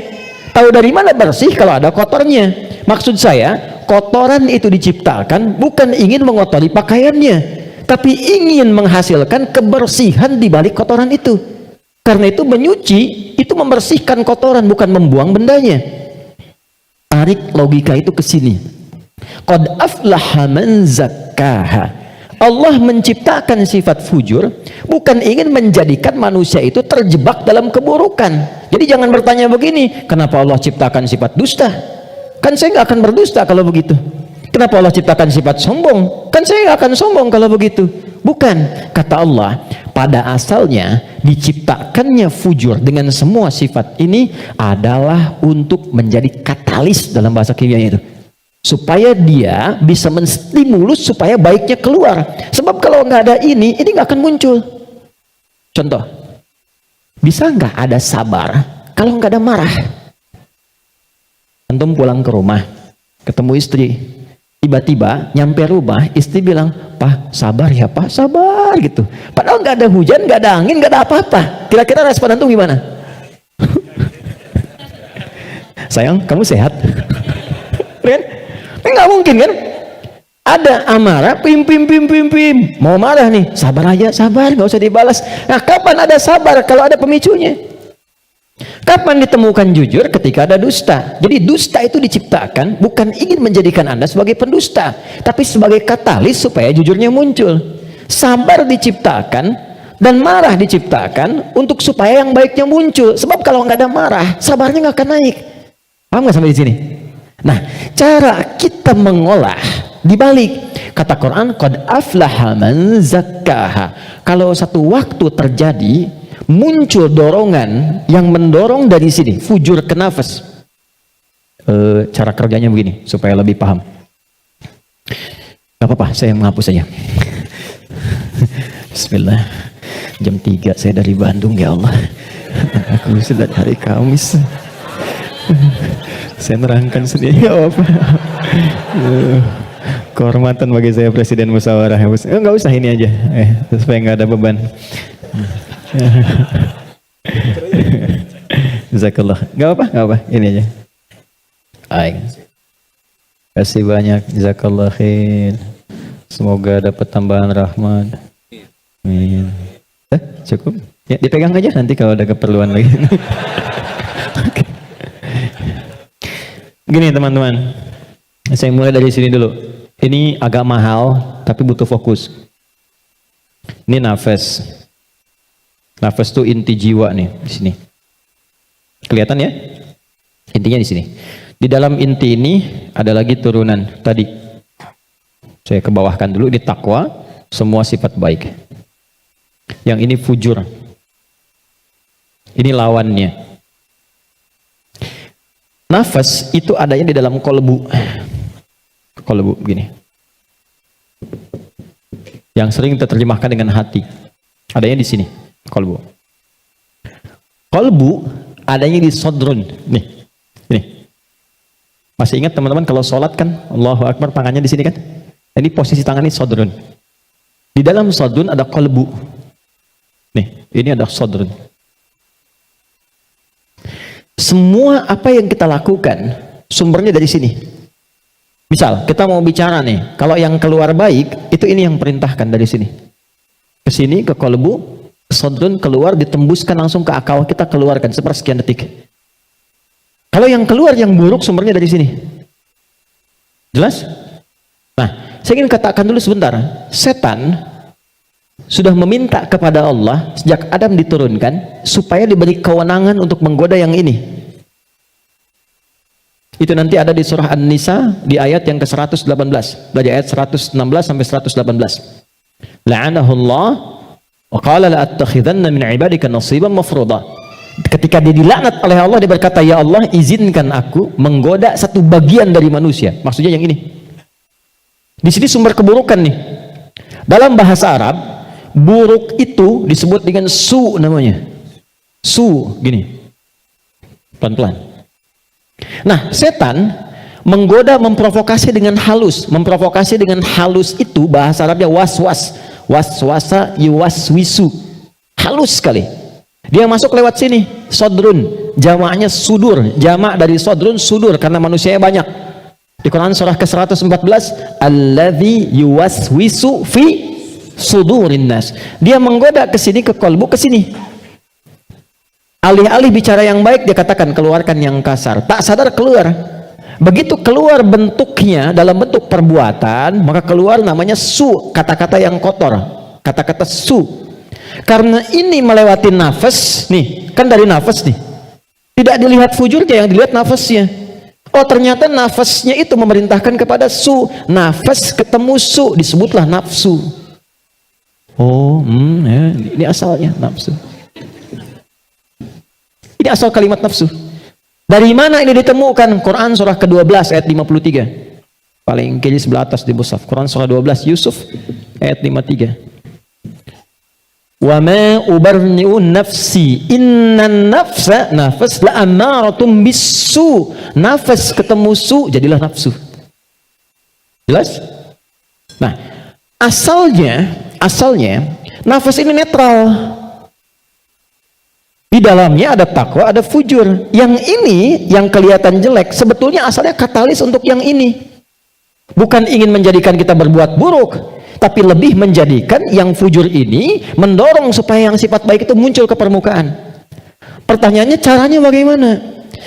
Tahu dari mana bersih? Kalau ada kotornya. Maksud saya, kotoran itu diciptakan bukan ingin mengotori pakaiannya, tapi ingin menghasilkan kebersihan di balik kotoran itu. Karena itu menyuci, itu membersihkan kotoran, bukan membuang bendanya. Tarik logika itu ke sini. Qad aflaha man zakkaha. Allah menciptakan sifat fujur bukan ingin menjadikan manusia itu terjebak dalam keburukan. Jadi jangan bertanya begini, kenapa Allah ciptakan sifat dusta? Kan saya nggak akan berdusta kalau begitu. Kenapa Allah ciptakan sifat sombong? Kan saya nggak akan sombong kalau begitu. Bukan, kata Allah, pada asalnya diciptakannya fujur dengan semua sifat ini adalah untuk menjadi katalis dalam bahasa kimianya itu, supaya dia bisa menstimulus supaya baiknya keluar. Sebab kalau nggak ada ini nggak akan muncul. Contoh, bisa nggak ada sabar kalau nggak ada marah? Antum pulang ke rumah, ketemu istri, tiba-tiba nyampe rumah, istri bilang, "Pak, sabar ya Pak, sabar," gitu. Padahal nggak ada hujan, nggak ada angin, nggak ada apa-apa. Kira-kira respon antum gimana? Sayang, kamu sehat? Kan? Nggak mungkin kan? Ada amarah, pim. Mau marah nih, sabar aja, sabar, nggak usah dibalas. Nah, kapan ada sabar kalau ada pemicunya? Kapan ditemukan jujur? Ketika ada dusta. Jadi dusta itu diciptakan bukan ingin menjadikan Anda sebagai pendusta, tapi sebagai katalis supaya jujurnya muncul. Sabar diciptakan dan marah diciptakan untuk supaya yang baiknya muncul. Sebab kalau nggak ada marah, sabarnya nggak akan naik. Paham nggak sampai di sini? Nah, cara kita mengolah dibalik kata Quran, qad aflaha man zakkaha. Kalau satu waktu terjadi muncul dorongan yang mendorong dari sini, fujur ke nafas. Cara kerjanya begini supaya lebih paham. Gak apa-apa, saya menghapus saja. Bismillah. Jam 3 saya dari Bandung, ya Allah. Aku sudah hari Kamis. Saya nerangkan sendiri, gak apa-apa. Kehormatan bagi saya Presiden Musyawarah. Nggak usah ini aja, supaya nggak ada beban. Jazakallah. Nggak apa, ini aja. Baik. Kasih banyak, jazakallah khair. Semoga dapat tambahan rahmat. Amin. Cukup? Ya, dipegang aja nanti kalau ada keperluan lagi. Okay. Gini teman-teman, saya mulai dari sini dulu. Ini agak mahal, tapi butuh fokus. Ini nafas. Nafas itu inti jiwa nih di sini. Kelihatan ya? Intinya di sini. Di dalam inti ini ada lagi turunan tadi. Saya kebawahkan dulu di takwa, semua sifat baik. Yang ini fujur. Ini lawannya. Nafas itu adanya di dalam kolbu. Kolbu begini. Yang sering terjemahkan dengan hati. Adanya di sini, kolbu. Kolbu adanya di sodrun. Nih. Ini. Masih ingat teman-teman kalau sholat kan Allahu Akbar tangannya di sini kan? Ini posisi tangan ini sodrun. Di dalam sodrun ada kolbu. Nih, ini ada sodrun. Semua apa yang kita lakukan sumbernya dari sini. Misal kita mau bicara nih, kalau yang keluar baik itu ini yang perintahkan dari sini. Ke sini ke kolbu, sodrun keluar ditembuskan langsung ke akal kita keluarkan sepersekian detik. Kalau yang keluar yang buruk sumbernya dari sini. Jelas? Nah, saya ingin katakan dulu sebentar. Setan sudah meminta kepada Allah sejak Adam diturunkan supaya diberi kewenangan untuk menggoda yang ini. Itu nanti ada di surah An-Nisa di ayat yang ke-118. Dari ayat 116 sampai 118. La'anahullah wa qala la'attakhidanna min ibadika nasiban mafruḍa. Ketika dia dilaknat oleh Allah, dia berkata, ya Allah izinkan aku menggoda satu bagian dari manusia. Maksudnya yang ini. Di sini sumber keburukan nih. Dalam bahasa Arab, buruk itu disebut dengan su namanya. Su, gini. Pelan-pelan. Nah, setan menggoda, memprovokasi dengan halus. Memprovokasi dengan halus itu bahasa Arabnya waswas. Waswasa yuwaswisu. Halus sekali. Dia masuk lewat sini, sodrun. Jamaknya sudur. Jamak dari sodrun sudur karena manusianya banyak. Di Quran surah ke-114, alladzi yuwaswisu fi sudurin nas. Dia menggoda ke sini, ke kolbu, ke sini. Alih-alih bicara yang baik, dia katakan keluarkan yang kasar. Tak sadar keluar. Begitu keluar bentuknya dalam bentuk perbuatan, maka keluar namanya su, kata-kata yang kotor. Kata-kata su. Karena ini melewati nafas, nih, kan dari nafas nih. Tidak dilihat fujurnya, yang dilihat nafasnya. Oh, ternyata nafasnya itu memerintahkan kepada su. Nafas ketemu su, disebutlah nafsu. Oh, ya, ini asalnya nafsu. Ini asal kalimat nafsu. Dari mana ini ditemukan? Quran surah ke-12 ayat 53. Paling kiri sebelah atas di mushaf. Quran surah 12 Yusuf ayat 53. Wa ma ubarni'u nafsi innan nafsa nafas la amaratum bisu. Nafas ketemu su jadilah nafsu. Jelas? Nah, asalnya nafas ini netral. Di dalamnya ada takwa, ada fujur. Yang ini, yang kelihatan jelek, sebetulnya asalnya katalis untuk yang ini. Bukan ingin menjadikan kita berbuat buruk, tapi lebih menjadikan yang fujur ini mendorong supaya yang sifat baik itu muncul ke permukaan. Pertanyaannya caranya bagaimana?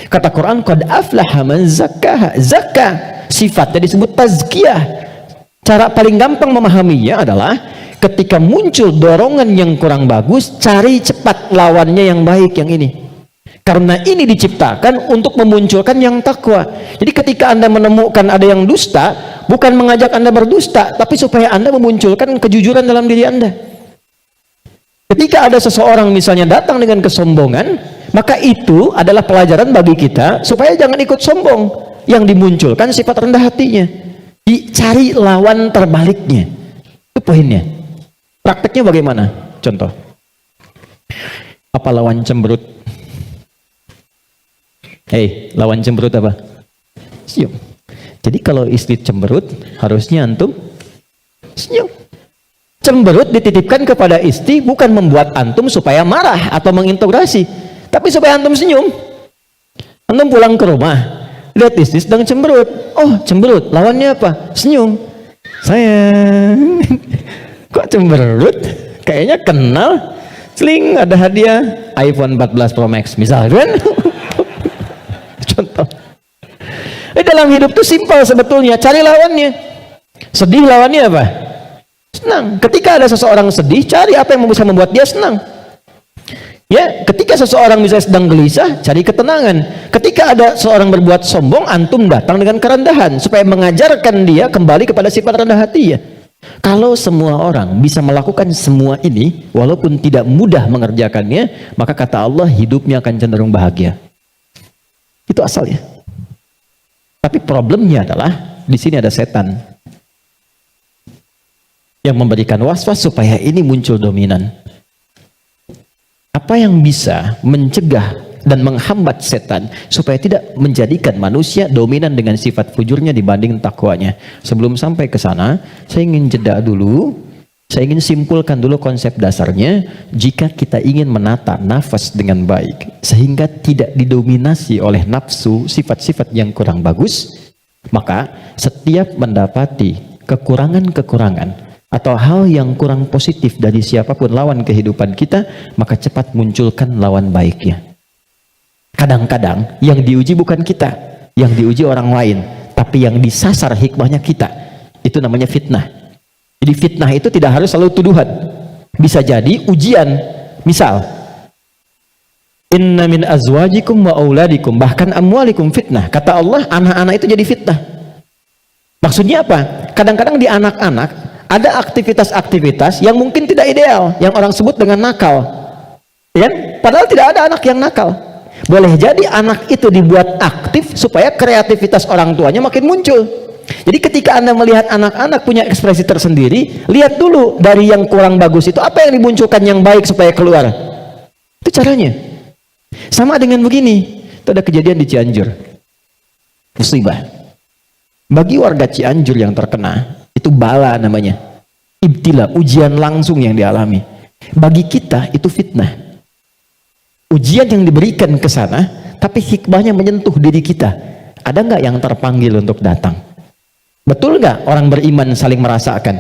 Kata Quran, qad aflaha man zakkaha. Zakka, sifatnya disebut tazkiyah. Cara paling gampang memahaminya adalah ketika muncul dorongan yang kurang bagus, cari cepat lawannya yang baik, yang ini. Karena ini diciptakan untuk memunculkan yang takwa. Jadi ketika Anda menemukan ada yang dusta, bukan mengajak Anda berdusta, tapi supaya Anda memunculkan kejujuran dalam diri Anda. Ketika ada seseorang misalnya datang dengan kesombongan, maka itu adalah pelajaran bagi kita supaya jangan ikut sombong. Yang dimunculkan sifat rendah hatinya. Dicari lawan terbaliknya. Itu poinnya. Prakteknya bagaimana? Contoh. Apa lawan cemberut? Lawan cemberut apa? Senyum. Jadi kalau istri cemberut, harusnya antum senyum. Cemberut dititipkan kepada istri bukan membuat antum supaya marah atau mengintegrasi, tapi supaya antum senyum. Antum pulang ke rumah, lihat istri sedang cemberut. Oh, cemberut. Lawannya apa? Senyum. Sayang. Kok cemberut? Kayaknya kenal. Sling, ada hadiah iPhone 14 Pro Max misalkan. Contoh. Dalam hidup itu simpel sebetulnya. Cari lawannya. Sedih lawannya apa? Senang. Ketika ada seseorang sedih, cari apa yang bisa membuat dia senang. Ya, ketika seseorang bisa sedang gelisah, cari ketenangan. Ketika ada seorang berbuat sombong, antum datang dengan kerendahan supaya mengajarkan dia kembali kepada sifat rendah hati ya. Kalau semua orang bisa melakukan semua ini, walaupun tidak mudah mengerjakannya, maka kata Allah hidupnya akan cenderung bahagia. Itu asalnya. Tapi problemnya adalah di sini ada setan yang memberikan was-was supaya ini muncul dominan. Apa yang bisa mencegah dan menghambat setan supaya tidak menjadikan manusia dominan dengan sifat fujurnya dibanding takwanya? Sebelum sampai ke sana, saya ingin jeda dulu. Saya ingin simpulkan dulu konsep dasarnya. Jika kita ingin menata nafas dengan baik sehingga tidak didominasi oleh nafsu sifat-sifat yang kurang bagus, maka setiap mendapati kekurangan-kekurangan atau hal yang kurang positif dari siapapun lawan kehidupan kita, maka cepat munculkan lawan baiknya. Kadang-kadang yang diuji bukan kita, yang diuji orang lain, tapi yang disasar hikmahnya kita. Itu namanya fitnah. Jadi fitnah itu tidak harus selalu tuduhan. Bisa jadi ujian. Misal, inna min azwajikum wa auladikum, bahkan amwalikum fitnah. Kata Allah, anak-anak itu jadi fitnah. Maksudnya apa? Kadang-kadang di anak-anak ada aktivitas-aktivitas yang mungkin tidak ideal, yang orang sebut dengan nakal. Ya? Padahal tidak ada anak yang nakal. Boleh jadi anak itu dibuat aktif supaya kreativitas orang tuanya makin muncul. Jadi ketika Anda melihat anak-anak punya ekspresi tersendiri, lihat dulu dari yang kurang bagus itu apa yang dimunculkan yang baik supaya keluar. Itu caranya. Sama dengan begini, itu ada kejadian di Cianjur. Musibah. Bagi warga Cianjur yang terkena, itu bala namanya. Ibtila, ujian langsung yang dialami. Bagi kita itu fitnah. Ujian yang diberikan ke sana, tapi hikmahnya menyentuh diri kita. Ada nggak yang terpanggil untuk datang? Betul nggak orang beriman saling merasakan?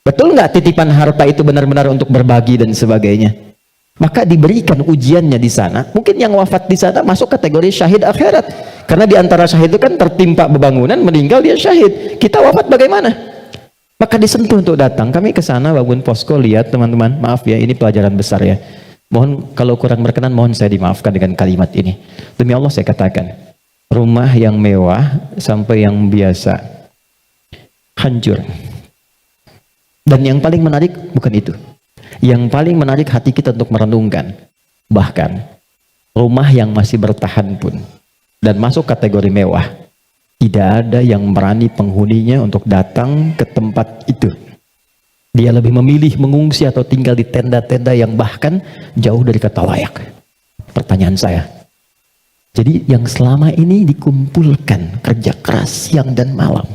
Betul nggak titipan harta itu benar-benar untuk berbagi dan sebagainya? Maka diberikan ujiannya di sana. Mungkin yang wafat di sana masuk kategori syahid akhirat. Karena di antara syahid itu kan tertimpa bebangunan, meninggal dia syahid. Kita wafat bagaimana? Maka disentuh untuk datang. Kami ke sana bangun posko, lihat teman-teman, maaf ya, ini pelajaran besar ya. Mohon kalau kurang berkenan, mohon saya dimaafkan dengan kalimat ini. Demi Allah saya katakan, rumah yang mewah sampai yang biasa hancur. Dan yang paling menarik bukan itu. Yang paling menarik hati kita untuk merenungkan. Bahkan rumah yang masih bertahan pun dan masuk kategori mewah, tidak ada yang berani penghuninya untuk datang ke tempat itu. Dia lebih memilih mengungsi atau tinggal di tenda-tenda yang bahkan jauh dari kata layak. Pertanyaan saya, jadi yang selama ini dikumpulkan kerja keras siang dan malam,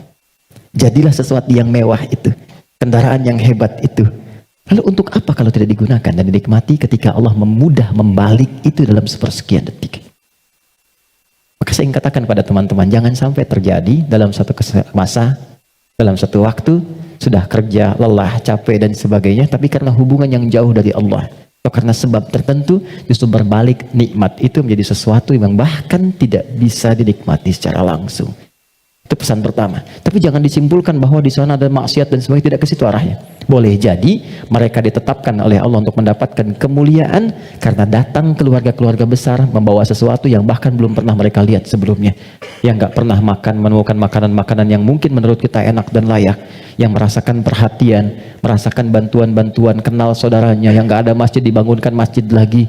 jadilah sesuatu yang mewah itu, kendaraan yang hebat itu, lalu untuk apa kalau tidak digunakan dan dinikmati ketika Allah memudah membalik itu dalam sepersekian detik? Maka saya ingin katakan pada teman-teman, jangan sampai terjadi dalam satu masa, dalam satu waktu, sudah kerja, lelah, capek dan sebagainya, tapi karena hubungan yang jauh dari Allah, atau karena sebab tertentu, justru berbalik nikmat itu menjadi sesuatu yang bahkan tidak bisa dinikmati secara langsung. Itu pesan pertama. Tapi jangan disimpulkan bahwa di sana ada maksiat dan sebagainya, tidak ke situ arahnya. Boleh jadi mereka ditetapkan oleh Allah untuk mendapatkan kemuliaan karena datang keluarga-keluarga besar membawa sesuatu yang bahkan belum pernah mereka lihat sebelumnya. Yang nggak pernah menemukan makanan-makanan yang mungkin menurut kita enak dan layak. Yang merasakan perhatian, merasakan bantuan-bantuan, kenal saudaranya. Yang nggak ada masjid, dibangunkan masjid lagi.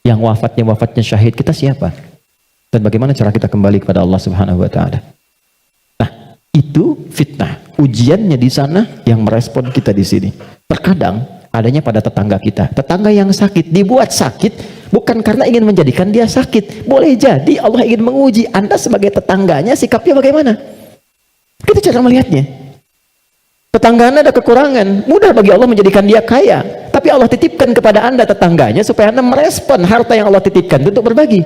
Yang wafatnya syahid. Kita siapa? Dan bagaimana cara kita kembali kepada Allah Subhanahu wa Ta'ala? Itu fitnah. Ujiannya di sana yang merespon kita di sini. Terkadang adanya pada tetangga kita. Tetangga yang sakit dibuat sakit bukan karena ingin menjadikan dia sakit. Boleh jadi Allah ingin menguji Anda sebagai tetangganya, sikapnya bagaimana. Itu cara melihatnya. Tetangga Anda ada kekurangan, mudah bagi Allah menjadikan dia kaya. Tapi Allah titipkan kepada Anda tetangganya supaya Anda merespon harta yang Allah titipkan untuk berbagi.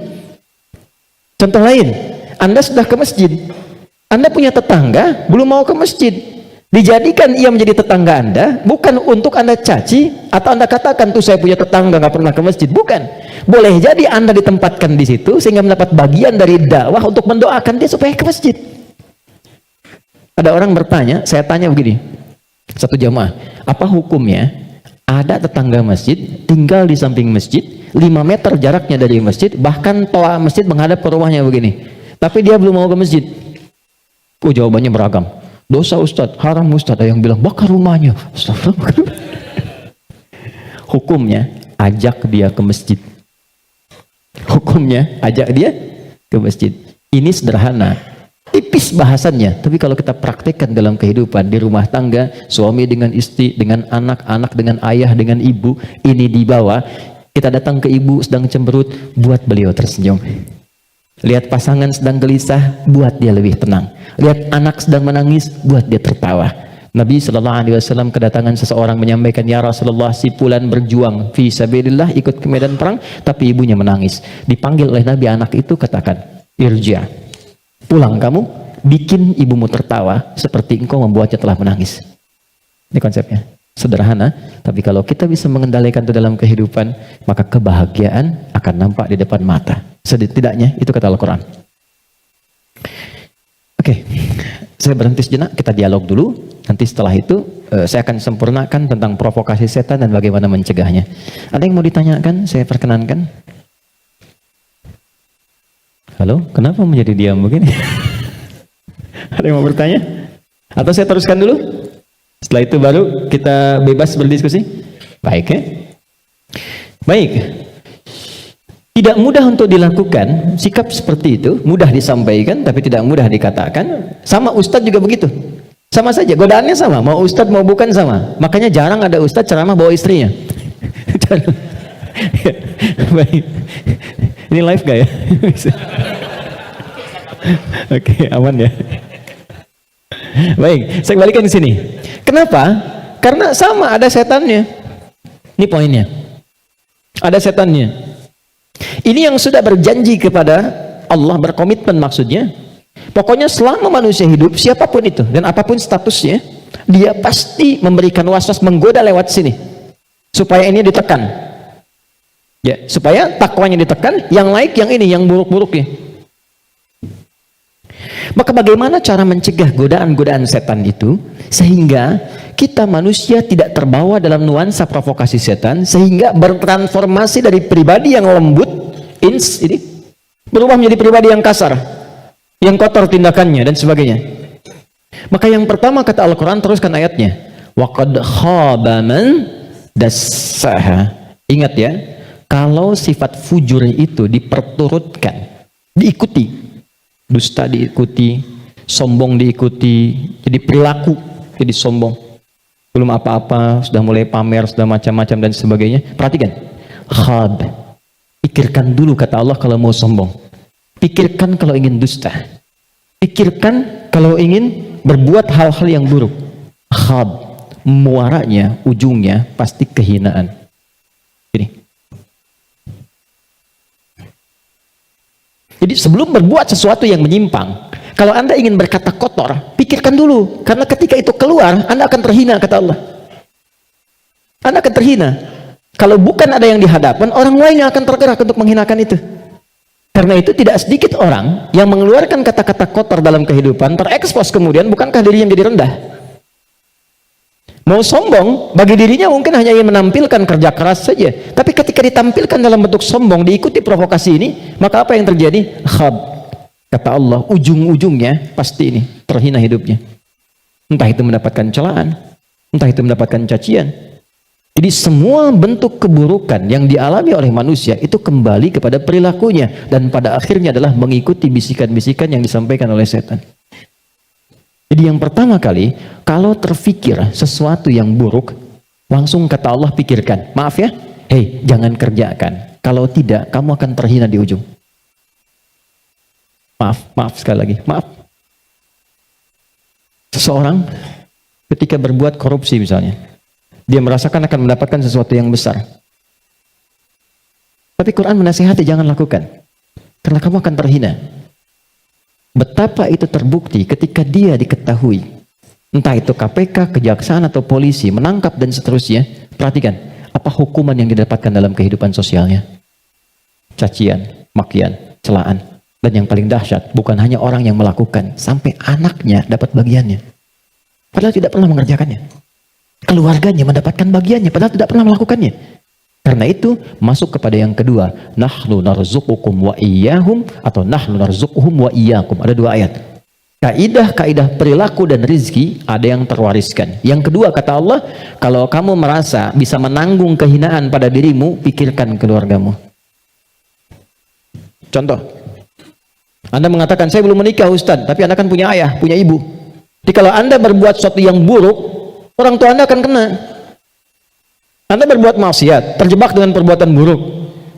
Contoh lain, Anda sudah ke masjid. Anda punya tetangga, belum mau ke masjid. Dijadikan ia menjadi tetangga Anda, bukan untuk Anda caci, atau Anda katakan, tuh saya punya tetangga, gak pernah ke masjid. Bukan. Boleh jadi Anda ditempatkan di situ, sehingga mendapat bagian dari dakwah untuk mendoakan dia supaya ke masjid. Ada orang bertanya, saya tanya begini, satu jamaah, apa hukumnya ada tetangga masjid, tinggal di samping masjid, 5 meter jaraknya dari masjid, bahkan toa masjid menghadap ke rumahnya begini, tapi dia belum mau ke masjid. Oh, jawabannya beragam. Dosa Ustadz, haram Ustadz. Ada yang bilang bakar rumahnya. Hukumnya ajak dia ke masjid. Hukumnya ajak dia ke masjid. Ini sederhana, tipis bahasannya, tapi kalau kita praktekkan dalam kehidupan di rumah tangga, suami dengan istri, dengan anak, anak dengan ayah, dengan ibu, ini dibawa. Kita datang ke ibu sedang cemberut, buat beliau tersenyum. Lihat pasangan sedang gelisah, buat dia lebih tenang. Lihat anak sedang menangis, buat dia tertawa. Nabi SAW kedatangan seseorang menyampaikan, ya Rasulullah, si fulan berjuang fi sabilillah, ikut ke medan perang, tapi ibunya menangis. Dipanggil oleh Nabi anak itu, katakan, irja, pulang kamu, bikin ibumu tertawa seperti engkau membuatnya telah menangis. Ini konsepnya. Sederhana, tapi kalau kita bisa mengendalikan itu dalam kehidupan, maka kebahagiaan akan nampak di depan mata. Setidaknya itu kata Al-Quran. Oke, saya berhenti sejenak, kita dialog dulu. Nanti setelah itu saya akan sempurnakan tentang provokasi setan dan bagaimana mencegahnya. Ada yang mau ditanyakan? Saya perkenankan. Halo, kenapa menjadi diam begini? Ada yang mau bertanya? Atau saya teruskan dulu? Setelah itu baru kita bebas berdiskusi? Baik ya? Baik. Tidak mudah untuk dilakukan, sikap seperti itu, mudah disampaikan tapi tidak mudah dikatakan. Sama Ustadz juga begitu. Sama saja, godaannya sama, mau Ustadz mau bukan sama. Makanya jarang ada Ustadz ceramah bawa istrinya. Baik. Ini live gak ya? Oke, aman ya. Baik, saya kembalikan ke sini. Kenapa? Karena sama, ada setannya. Ini poinnya. Ada setannya. Ini yang sudah berjanji kepada Allah, berkomitmen maksudnya. Pokoknya selama manusia hidup, siapapun itu dan apapun statusnya, dia pasti memberikan waswas, menggoda lewat sini supaya ini ditekan. Ya, supaya takwanya ditekan, yang naik yang ini, yang buruk-buruknya. Maka bagaimana cara mencegah godaan-godaan setan itu sehingga kita manusia tidak terbawa dalam nuansa provokasi setan, sehingga bertransformasi dari pribadi yang lembut ini berubah menjadi pribadi yang kasar, yang kotor tindakannya dan sebagainya. Maka yang pertama kata Al-Quran, teruskan ayatnya, waqad khaba man dassaha. Ingat ya, kalau sifat fujur itu diperturutkan, diikuti, dusta diikuti, sombong diikuti, jadi perilaku jadi sombong, belum apa-apa sudah mulai pamer, sudah macam-macam dan sebagainya. Perhatikan, khab, pikirkan dulu kata Allah kalau mau sombong, pikirkan kalau ingin dusta, pikirkan kalau ingin berbuat hal-hal yang buruk. Khab, muaranya, ujungnya pasti kehinaan. Ini. Jadi sebelum berbuat sesuatu yang menyimpang, kalau Anda ingin berkata kotor, pikirkan dulu. Karena ketika itu keluar, Anda akan terhina, kata Allah. Anda akan terhina. Kalau bukan ada yang di hadapan, orang lain yang akan tergerak untuk menghinakan itu. Karena itu tidak sedikit orang yang mengeluarkan kata-kata kotor dalam kehidupan, terekspos kemudian, bukankah dirinya menjadi rendah? Mau sombong, bagi dirinya mungkin hanya ingin menampilkan kerja keras saja. Tapi ketika ditampilkan dalam bentuk sombong, diikuti provokasi ini, maka apa yang terjadi? Khab. Kata Allah, ujung-ujungnya pasti ini terhina hidupnya. Entah itu mendapatkan celaan, entah itu mendapatkan cacian. Jadi semua bentuk keburukan yang dialami oleh manusia itu kembali kepada perilakunya, dan pada akhirnya adalah mengikuti bisikan-bisikan yang disampaikan oleh setan. Jadi yang pertama kali, kalau terfikir sesuatu yang buruk, langsung kata Allah pikirkan, maaf ya, hei jangan kerjakan. Kalau tidak, kamu akan terhina di ujung. Maaf sekali lagi, maaf. Seseorang ketika berbuat korupsi misalnya, dia merasakan akan mendapatkan sesuatu yang besar. Tapi Quran menasihati jangan lakukan, karena kamu akan terhina. Betapa itu terbukti ketika dia diketahui, entah itu KPK, kejaksaan atau polisi menangkap dan seterusnya. Perhatikan, apa hukuman yang didapatkan dalam kehidupan sosialnya? Cacian, makian, celaan. Dan yang paling dahsyat, bukan hanya orang yang melakukan, sampai anaknya dapat bagiannya. Padahal tidak pernah mengerjakannya. Keluarganya mendapatkan bagiannya, padahal tidak pernah melakukannya. Karena itu, masuk kepada yang kedua. Nahnu narzuqukum wa iyyahum, atau nahnu narzuquhum wa iyyakum. Ada dua ayat. Kaidah-kaidah perilaku dan rizki ada yang terwariskan. Yang kedua, kata Allah, kalau kamu merasa bisa menanggung kehinaan pada dirimu, pikirkan keluargamu. Contoh, Anda mengatakan, saya belum menikah Ustaz, tapi Anda kan punya ayah, punya ibu. Jadi kalau Anda berbuat sesuatu yang buruk, orang tua Anda akan kena. Anda berbuat maksiat, terjebak dengan perbuatan buruk,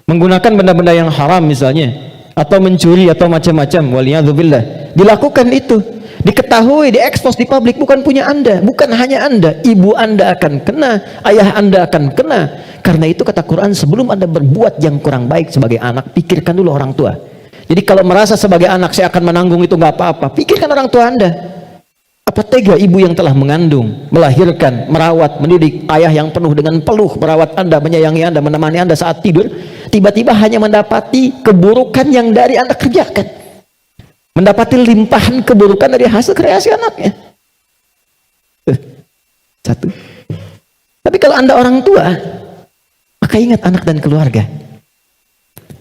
menggunakan benda-benda yang haram misalnya, atau mencuri atau macam-macam, waliyadzubillah. Dilakukan itu, diketahui, diekspos di publik, bukan punya Anda, bukan hanya Anda, ibu Anda akan kena, ayah Anda akan kena. Karena itu kata Quran, sebelum Anda berbuat yang kurang baik sebagai anak, pikirkan dulu orang tua. Jadi kalau merasa sebagai anak saya akan menanggung itu nggak apa-apa, pikirkan orang tua Anda. Apa tega ibu yang telah mengandung, melahirkan, merawat, mendidik, ayah yang penuh dengan peluh merawat Anda, menyayangi Anda, menemani Anda saat tidur, tiba-tiba hanya mendapati keburukan yang dari Anda kerjakan, mendapati limpahan keburukan dari hasil kreasi anaknya. Satu. Tapi kalau Anda orang tua, maka ingat anak dan keluarga.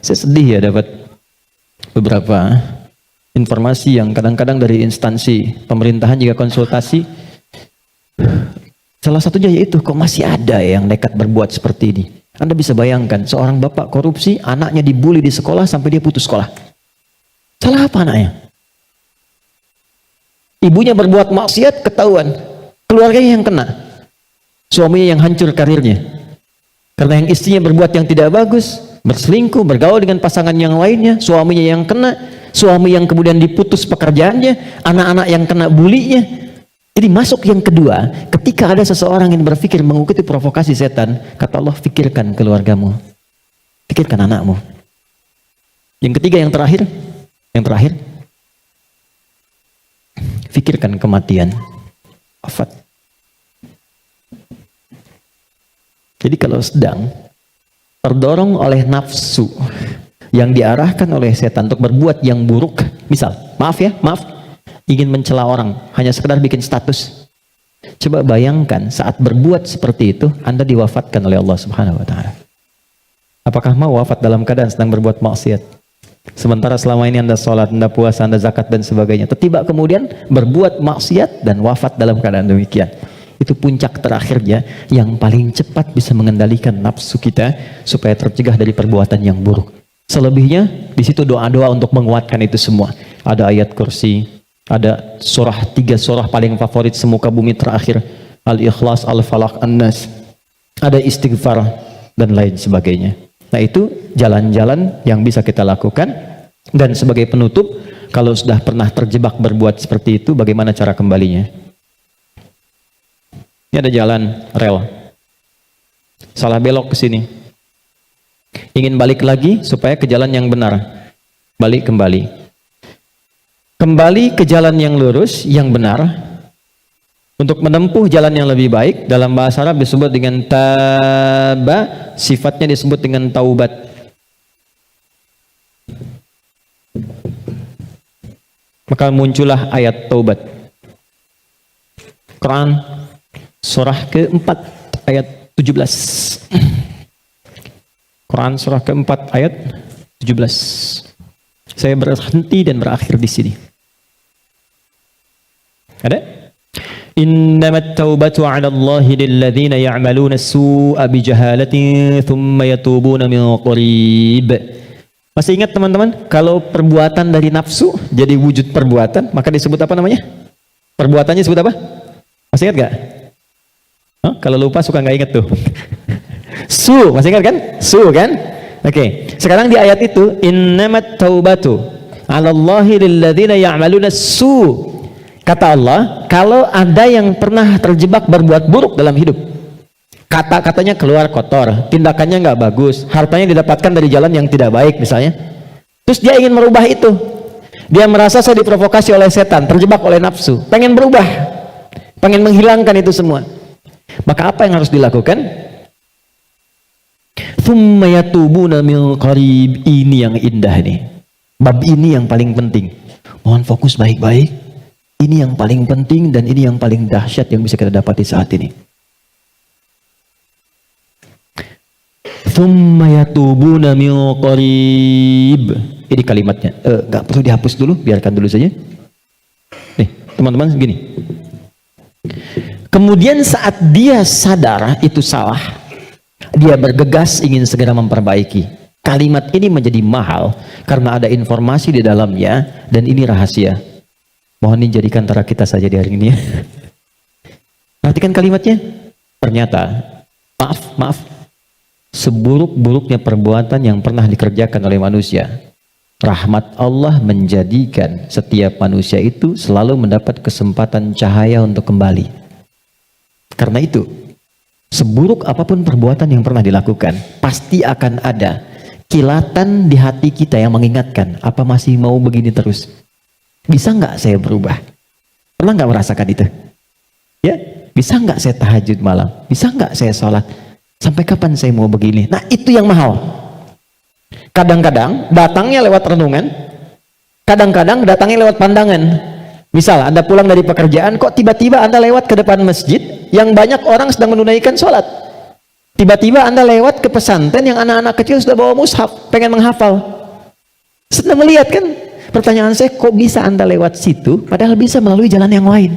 Saya sedih ya dapat beberapa informasi yang kadang-kadang dari instansi pemerintahan juga konsultasi. Salah satunya yaitu, kok masih ada yang nekat berbuat seperti ini. Anda bisa bayangkan, seorang bapak korupsi, anaknya dibully di sekolah sampai dia putus sekolah. Salah apa anaknya? Ibunya berbuat maksiat, ketahuan. Keluarganya yang kena. Suaminya yang hancur karirnya. Karena yang istrinya berbuat yang tidak bagus, berselingkuh, bergaul dengan pasangan yang lainnya, suaminya yang kena, suami yang kemudian diputus pekerjaannya, anak-anak yang kena bulinya. Jadi masuk yang kedua, ketika ada seseorang yang berpikir mengikuti provokasi setan, kata Allah, pikirkan keluargamu, pikirkan anakmu. Yang ketiga, yang terakhir, pikirkan kematian, wafat. Jadi kalau sedang terdorong oleh nafsu yang diarahkan oleh setan untuk berbuat yang buruk, misal, maaf, ingin mencela orang, hanya sekedar bikin status. Coba bayangkan saat berbuat seperti itu, Anda diwafatkan oleh Allah Subhanahu wa Ta'ala. Apakah mau wafat dalam keadaan sedang berbuat maksiat? Sementara selama ini Anda sholat, Anda puasa, Anda zakat dan sebagainya, tiba kemudian berbuat maksiat dan wafat dalam keadaan demikian. Itu puncak terakhirnya yang paling cepat bisa mengendalikan nafsu kita supaya tercegah dari perbuatan yang buruk. Selebihnya di situ doa-doa untuk menguatkan itu semua. Ada ayat kursi, ada tiga surah paling favorit semuka bumi terakhir, Al-Ikhlas, Al-Falaq, An-Nas. Ada istighfar dan lain sebagainya. Nah itu jalan-jalan yang bisa kita lakukan. Dan sebagai penutup, kalau sudah pernah terjebak berbuat seperti itu, bagaimana cara kembalinya? Ini ada jalan rel, salah belok ke sini, ingin balik lagi supaya ke jalan yang benar, balik kembali ke jalan yang lurus, yang benar, untuk menempuh jalan yang lebih baik. Dalam bahasa Arab disebut dengan taba, sifatnya disebut dengan taubat. Maka muncullah ayat taubat. Quran surah keempat ayat 17. Quran surah keempat ayat 17. Saya berhenti dan berakhir di sini. Ada? Innamat taubatu 'ala Allahi lilladzina ya'maluna as-su'a bijahalatin thumma yatubuna min qarib. Masih ingat teman-teman, kalau perbuatan dari nafsu jadi wujud perbuatan, maka disebut apa namanya? Perbuatannya disebut apa? Masih ingat gak? Kalau lupa suka nggak ingat tuh. Masih ingat kan? Kan? Oke. Sekarang di ayat itu, innamat taubatu 'ala Allahi lilladzina ya'maluna su. Kata Allah, kalau ada yang pernah terjebak berbuat buruk dalam hidup, kata-katanya keluar kotor, tindakannya nggak bagus, hartanya didapatkan dari jalan yang tidak baik misalnya, terus dia ingin merubah itu, dia merasa saya diprovokasi oleh setan, terjebak oleh nafsu, pengen berubah, pengen menghilangkan itu semua. Maka apa yang harus dilakukan? Thumma yatubuna min qarib. Ini yang indah nih. Bab ini yang paling penting. Mohon fokus baik-baik. Ini yang paling penting dan ini yang paling dahsyat yang bisa kita dapati saat ini. Thumma yatubuna min qarib. Ini kalimatnya. Nggak perlu dihapus dulu, biarkan dulu saja. Nih, teman-teman segini. Kemudian saat dia sadar itu salah, dia bergegas ingin segera memperbaiki. Kalimat ini menjadi mahal karena ada informasi di dalamnya dan ini rahasia. Mohon dijadikan antara kita saja di hari ini ya. Perhatikan kalimatnya. Ternyata, maaf, seburuk-buruknya perbuatan yang pernah dikerjakan oleh manusia, rahmat Allah menjadikan setiap manusia itu selalu mendapat kesempatan cahaya untuk kembali. Karena itu, seburuk apapun perbuatan yang pernah dilakukan, pasti akan ada kilatan di hati kita yang mengingatkan, apa masih mau begini terus? Bisa nggak saya berubah? Pernah nggak merasakan itu? Ya, bisa nggak saya tahajud malam? Bisa nggak saya sholat? Sampai kapan saya mau begini? Nah, itu yang mahal. Kadang-kadang datangnya lewat renungan, kadang-kadang datangnya lewat pandangan. Misal Anda pulang dari pekerjaan, kok tiba-tiba Anda lewat ke depan masjid yang banyak orang sedang menunaikan sholat. Tiba-tiba Anda lewat ke pesantren yang anak-anak kecil sudah bawa mushaf, pengen menghafal. Sedang melihat kan? Pertanyaan saya, kok bisa Anda lewat situ padahal bisa melalui jalan yang lain?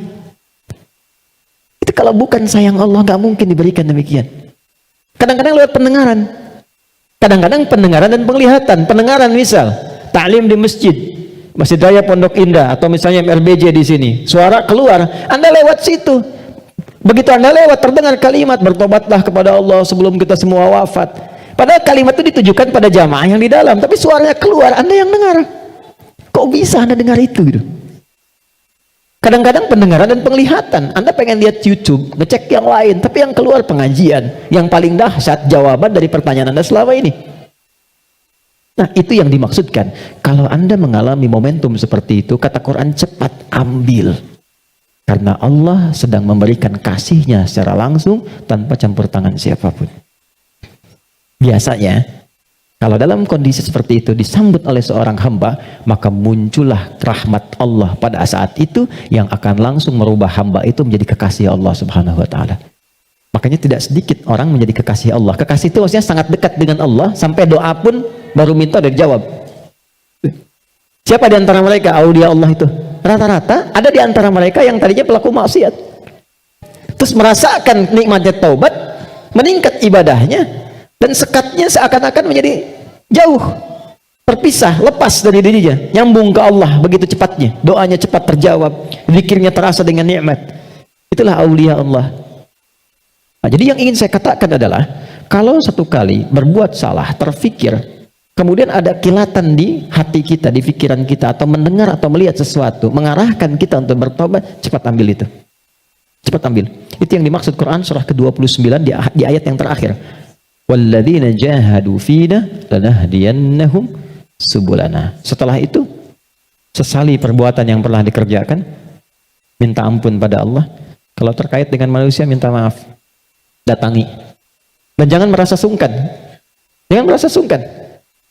Itu kalau bukan sayang Allah, nggak mungkin diberikan demikian. Kadang-kadang lewat pendengaran. Kadang-kadang pendengaran dan penglihatan. Pendengaran misal, taklim di Masjid Raya Pondok Indah atau misalnya MRBJ di sini. Suara keluar, Anda lewat situ. Begitu Anda lewat terdengar kalimat bertobatlah kepada Allah sebelum kita semua wafat. Padahal kalimat itu ditujukan pada jamaah yang di dalam, tapi suaranya keluar, Anda yang dengar. Kok bisa Anda dengar itu gitu? Kadang-kadang pendengaran dan penglihatan. Anda pengen lihat YouTube, ngecek yang lain, tapi yang keluar pengajian. Yang paling dahsyat jawaban dari pertanyaan Anda selama ini. Nah, itu yang dimaksudkan. Kalau Anda mengalami momentum seperti itu, kata Quran, cepat ambil. Karena Allah sedang memberikan kasih-Nya secara langsung tanpa campur tangan siapapun. Biasanya, kalau dalam kondisi seperti itu disambut oleh seorang hamba, maka muncullah rahmat Allah pada saat itu yang akan langsung merubah hamba itu menjadi kekasih Allah Subhanahu wa taala. Makanya tidak sedikit orang menjadi kekasih Allah. Kekasih itu maksudnya sangat dekat dengan Allah sampai doa pun baru minta udah dijawab. Siapa di antara mereka aulia Allah itu? Rata-rata ada di antara mereka yang tadinya pelaku maksiat. Terus merasakan nikmatnya taubat, meningkat ibadahnya, dan sekatnya seakan-akan menjadi jauh, terpisah, lepas dari dirinya, nyambung ke Allah begitu cepatnya, doanya cepat terjawab, zikirnya terasa dengan nikmat. Itulah aulia Allah. Nah, jadi yang ingin saya katakan adalah, kalau satu kali berbuat salah, terfikir, kemudian ada kilatan di hati kita, di pikiran kita, atau mendengar atau melihat sesuatu, mengarahkan kita untuk bertobat, cepat ambil itu. Cepat ambil. Itu yang dimaksud Quran surah ke-29 di ayat yang terakhir. Walladzina jahadu fina lanahdiyannahum subulana. Setelah itu, sesali perbuatan yang pernah dikerjakan, minta ampun pada Allah. Kalau terkait dengan manusia, minta maaf. Datangi. Dan jangan merasa sungkan. Jangan merasa sungkan.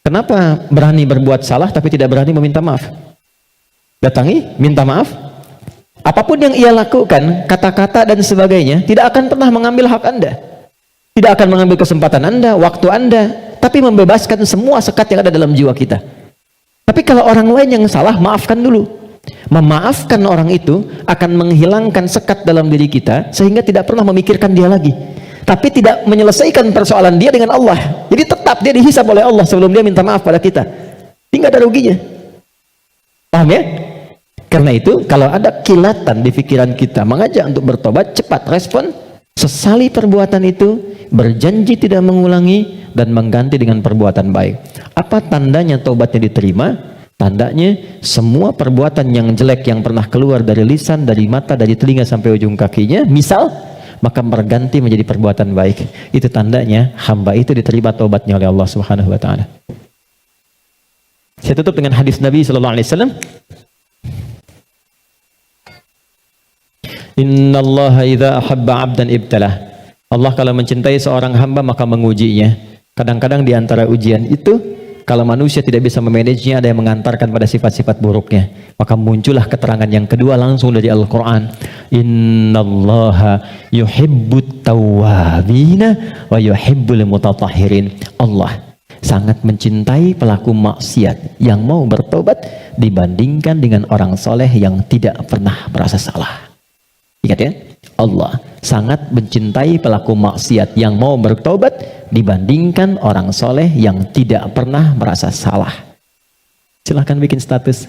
Kenapa berani berbuat salah tapi tidak berani meminta maaf? Datangi, minta maaf. Apapun yang ia lakukan, kata-kata dan sebagainya, tidak akan pernah mengambil hak Anda. Tidak akan mengambil kesempatan Anda, waktu Anda, tapi membebaskan semua sekat yang ada dalam jiwa kita. Tapi kalau orang lain yang salah, maafkan dulu. Memaafkan orang itu akan menghilangkan sekat dalam diri kita, sehingga tidak pernah memikirkan dia lagi. Tapi tidak menyelesaikan persoalan dia dengan Allah. Jadi tetap dia dihisab oleh Allah sebelum dia minta maaf pada kita. Tidak ada ruginya. Paham ya? Karena itu, kalau ada kilatan di pikiran kita, mengajak untuk bertobat, cepat respon, sesali perbuatan itu, berjanji tidak mengulangi, dan mengganti dengan perbuatan baik. Apa tandanya tobatnya diterima? Tandanya semua perbuatan yang jelek yang pernah keluar dari lisan, dari mata, dari telinga sampai ujung kakinya, misal, maka berganti menjadi perbuatan baik. Itu tandanya hamba itu diterima tobatnya oleh Allah Subhanahu wa taala. Saya tutup dengan hadis Nabi sallallahu alaihi wasallam. Innallaha idza ahabba 'abdan ibtalah. Allah kalau mencintai seorang hamba maka mengujinya. Kadang-kadang di antara ujian itu Kalau manusia tidak bisa memanagenya, ada yang mengantarkan pada sifat-sifat buruknya. Maka muncullah keterangan yang kedua langsung dari Al-Quran. Innallaha yuhibbut tawwabina wa yuhibbul mutatahhirin. Allah sangat mencintai pelaku maksiat yang mau bertobat dibandingkan dengan orang soleh yang tidak pernah merasa salah. Ingat ya, Allah sangat mencintai pelaku maksiat yang mau bertobat dibandingkan orang soleh yang tidak pernah merasa salah. Silahkan bikin status.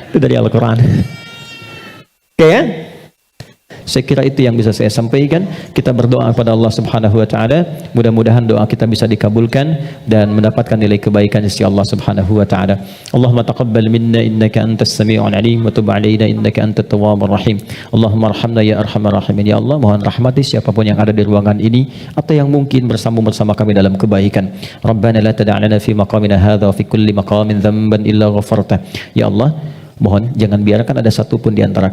Itu dari Al-Quran. Oke ya? Saya kira itu yang bisa saya sampaikan. Kita berdoa kepada Allah Subhanahu wa taala, mudah-mudahan doa kita bisa dikabulkan dan mendapatkan nilai kebaikan di sisi Allah Subhanahu wa taala. Allahumma taqabbal minna innaka antas sami'ul alim wa tub 'alaina innaka antat tawwabur rahim. Allahumma arhamna ya arhamar rahimin. Ya Allah, mohon rahmati siapapun yang ada di ruangan ini atau yang mungkin bersama kami dalam kebaikan. Rabbana la tada' lana fi maqamina hadza wa fi kulli maqamin dhanban illa ghafarta. Ya Allah, mohon jangan biarkan ada satupun di antara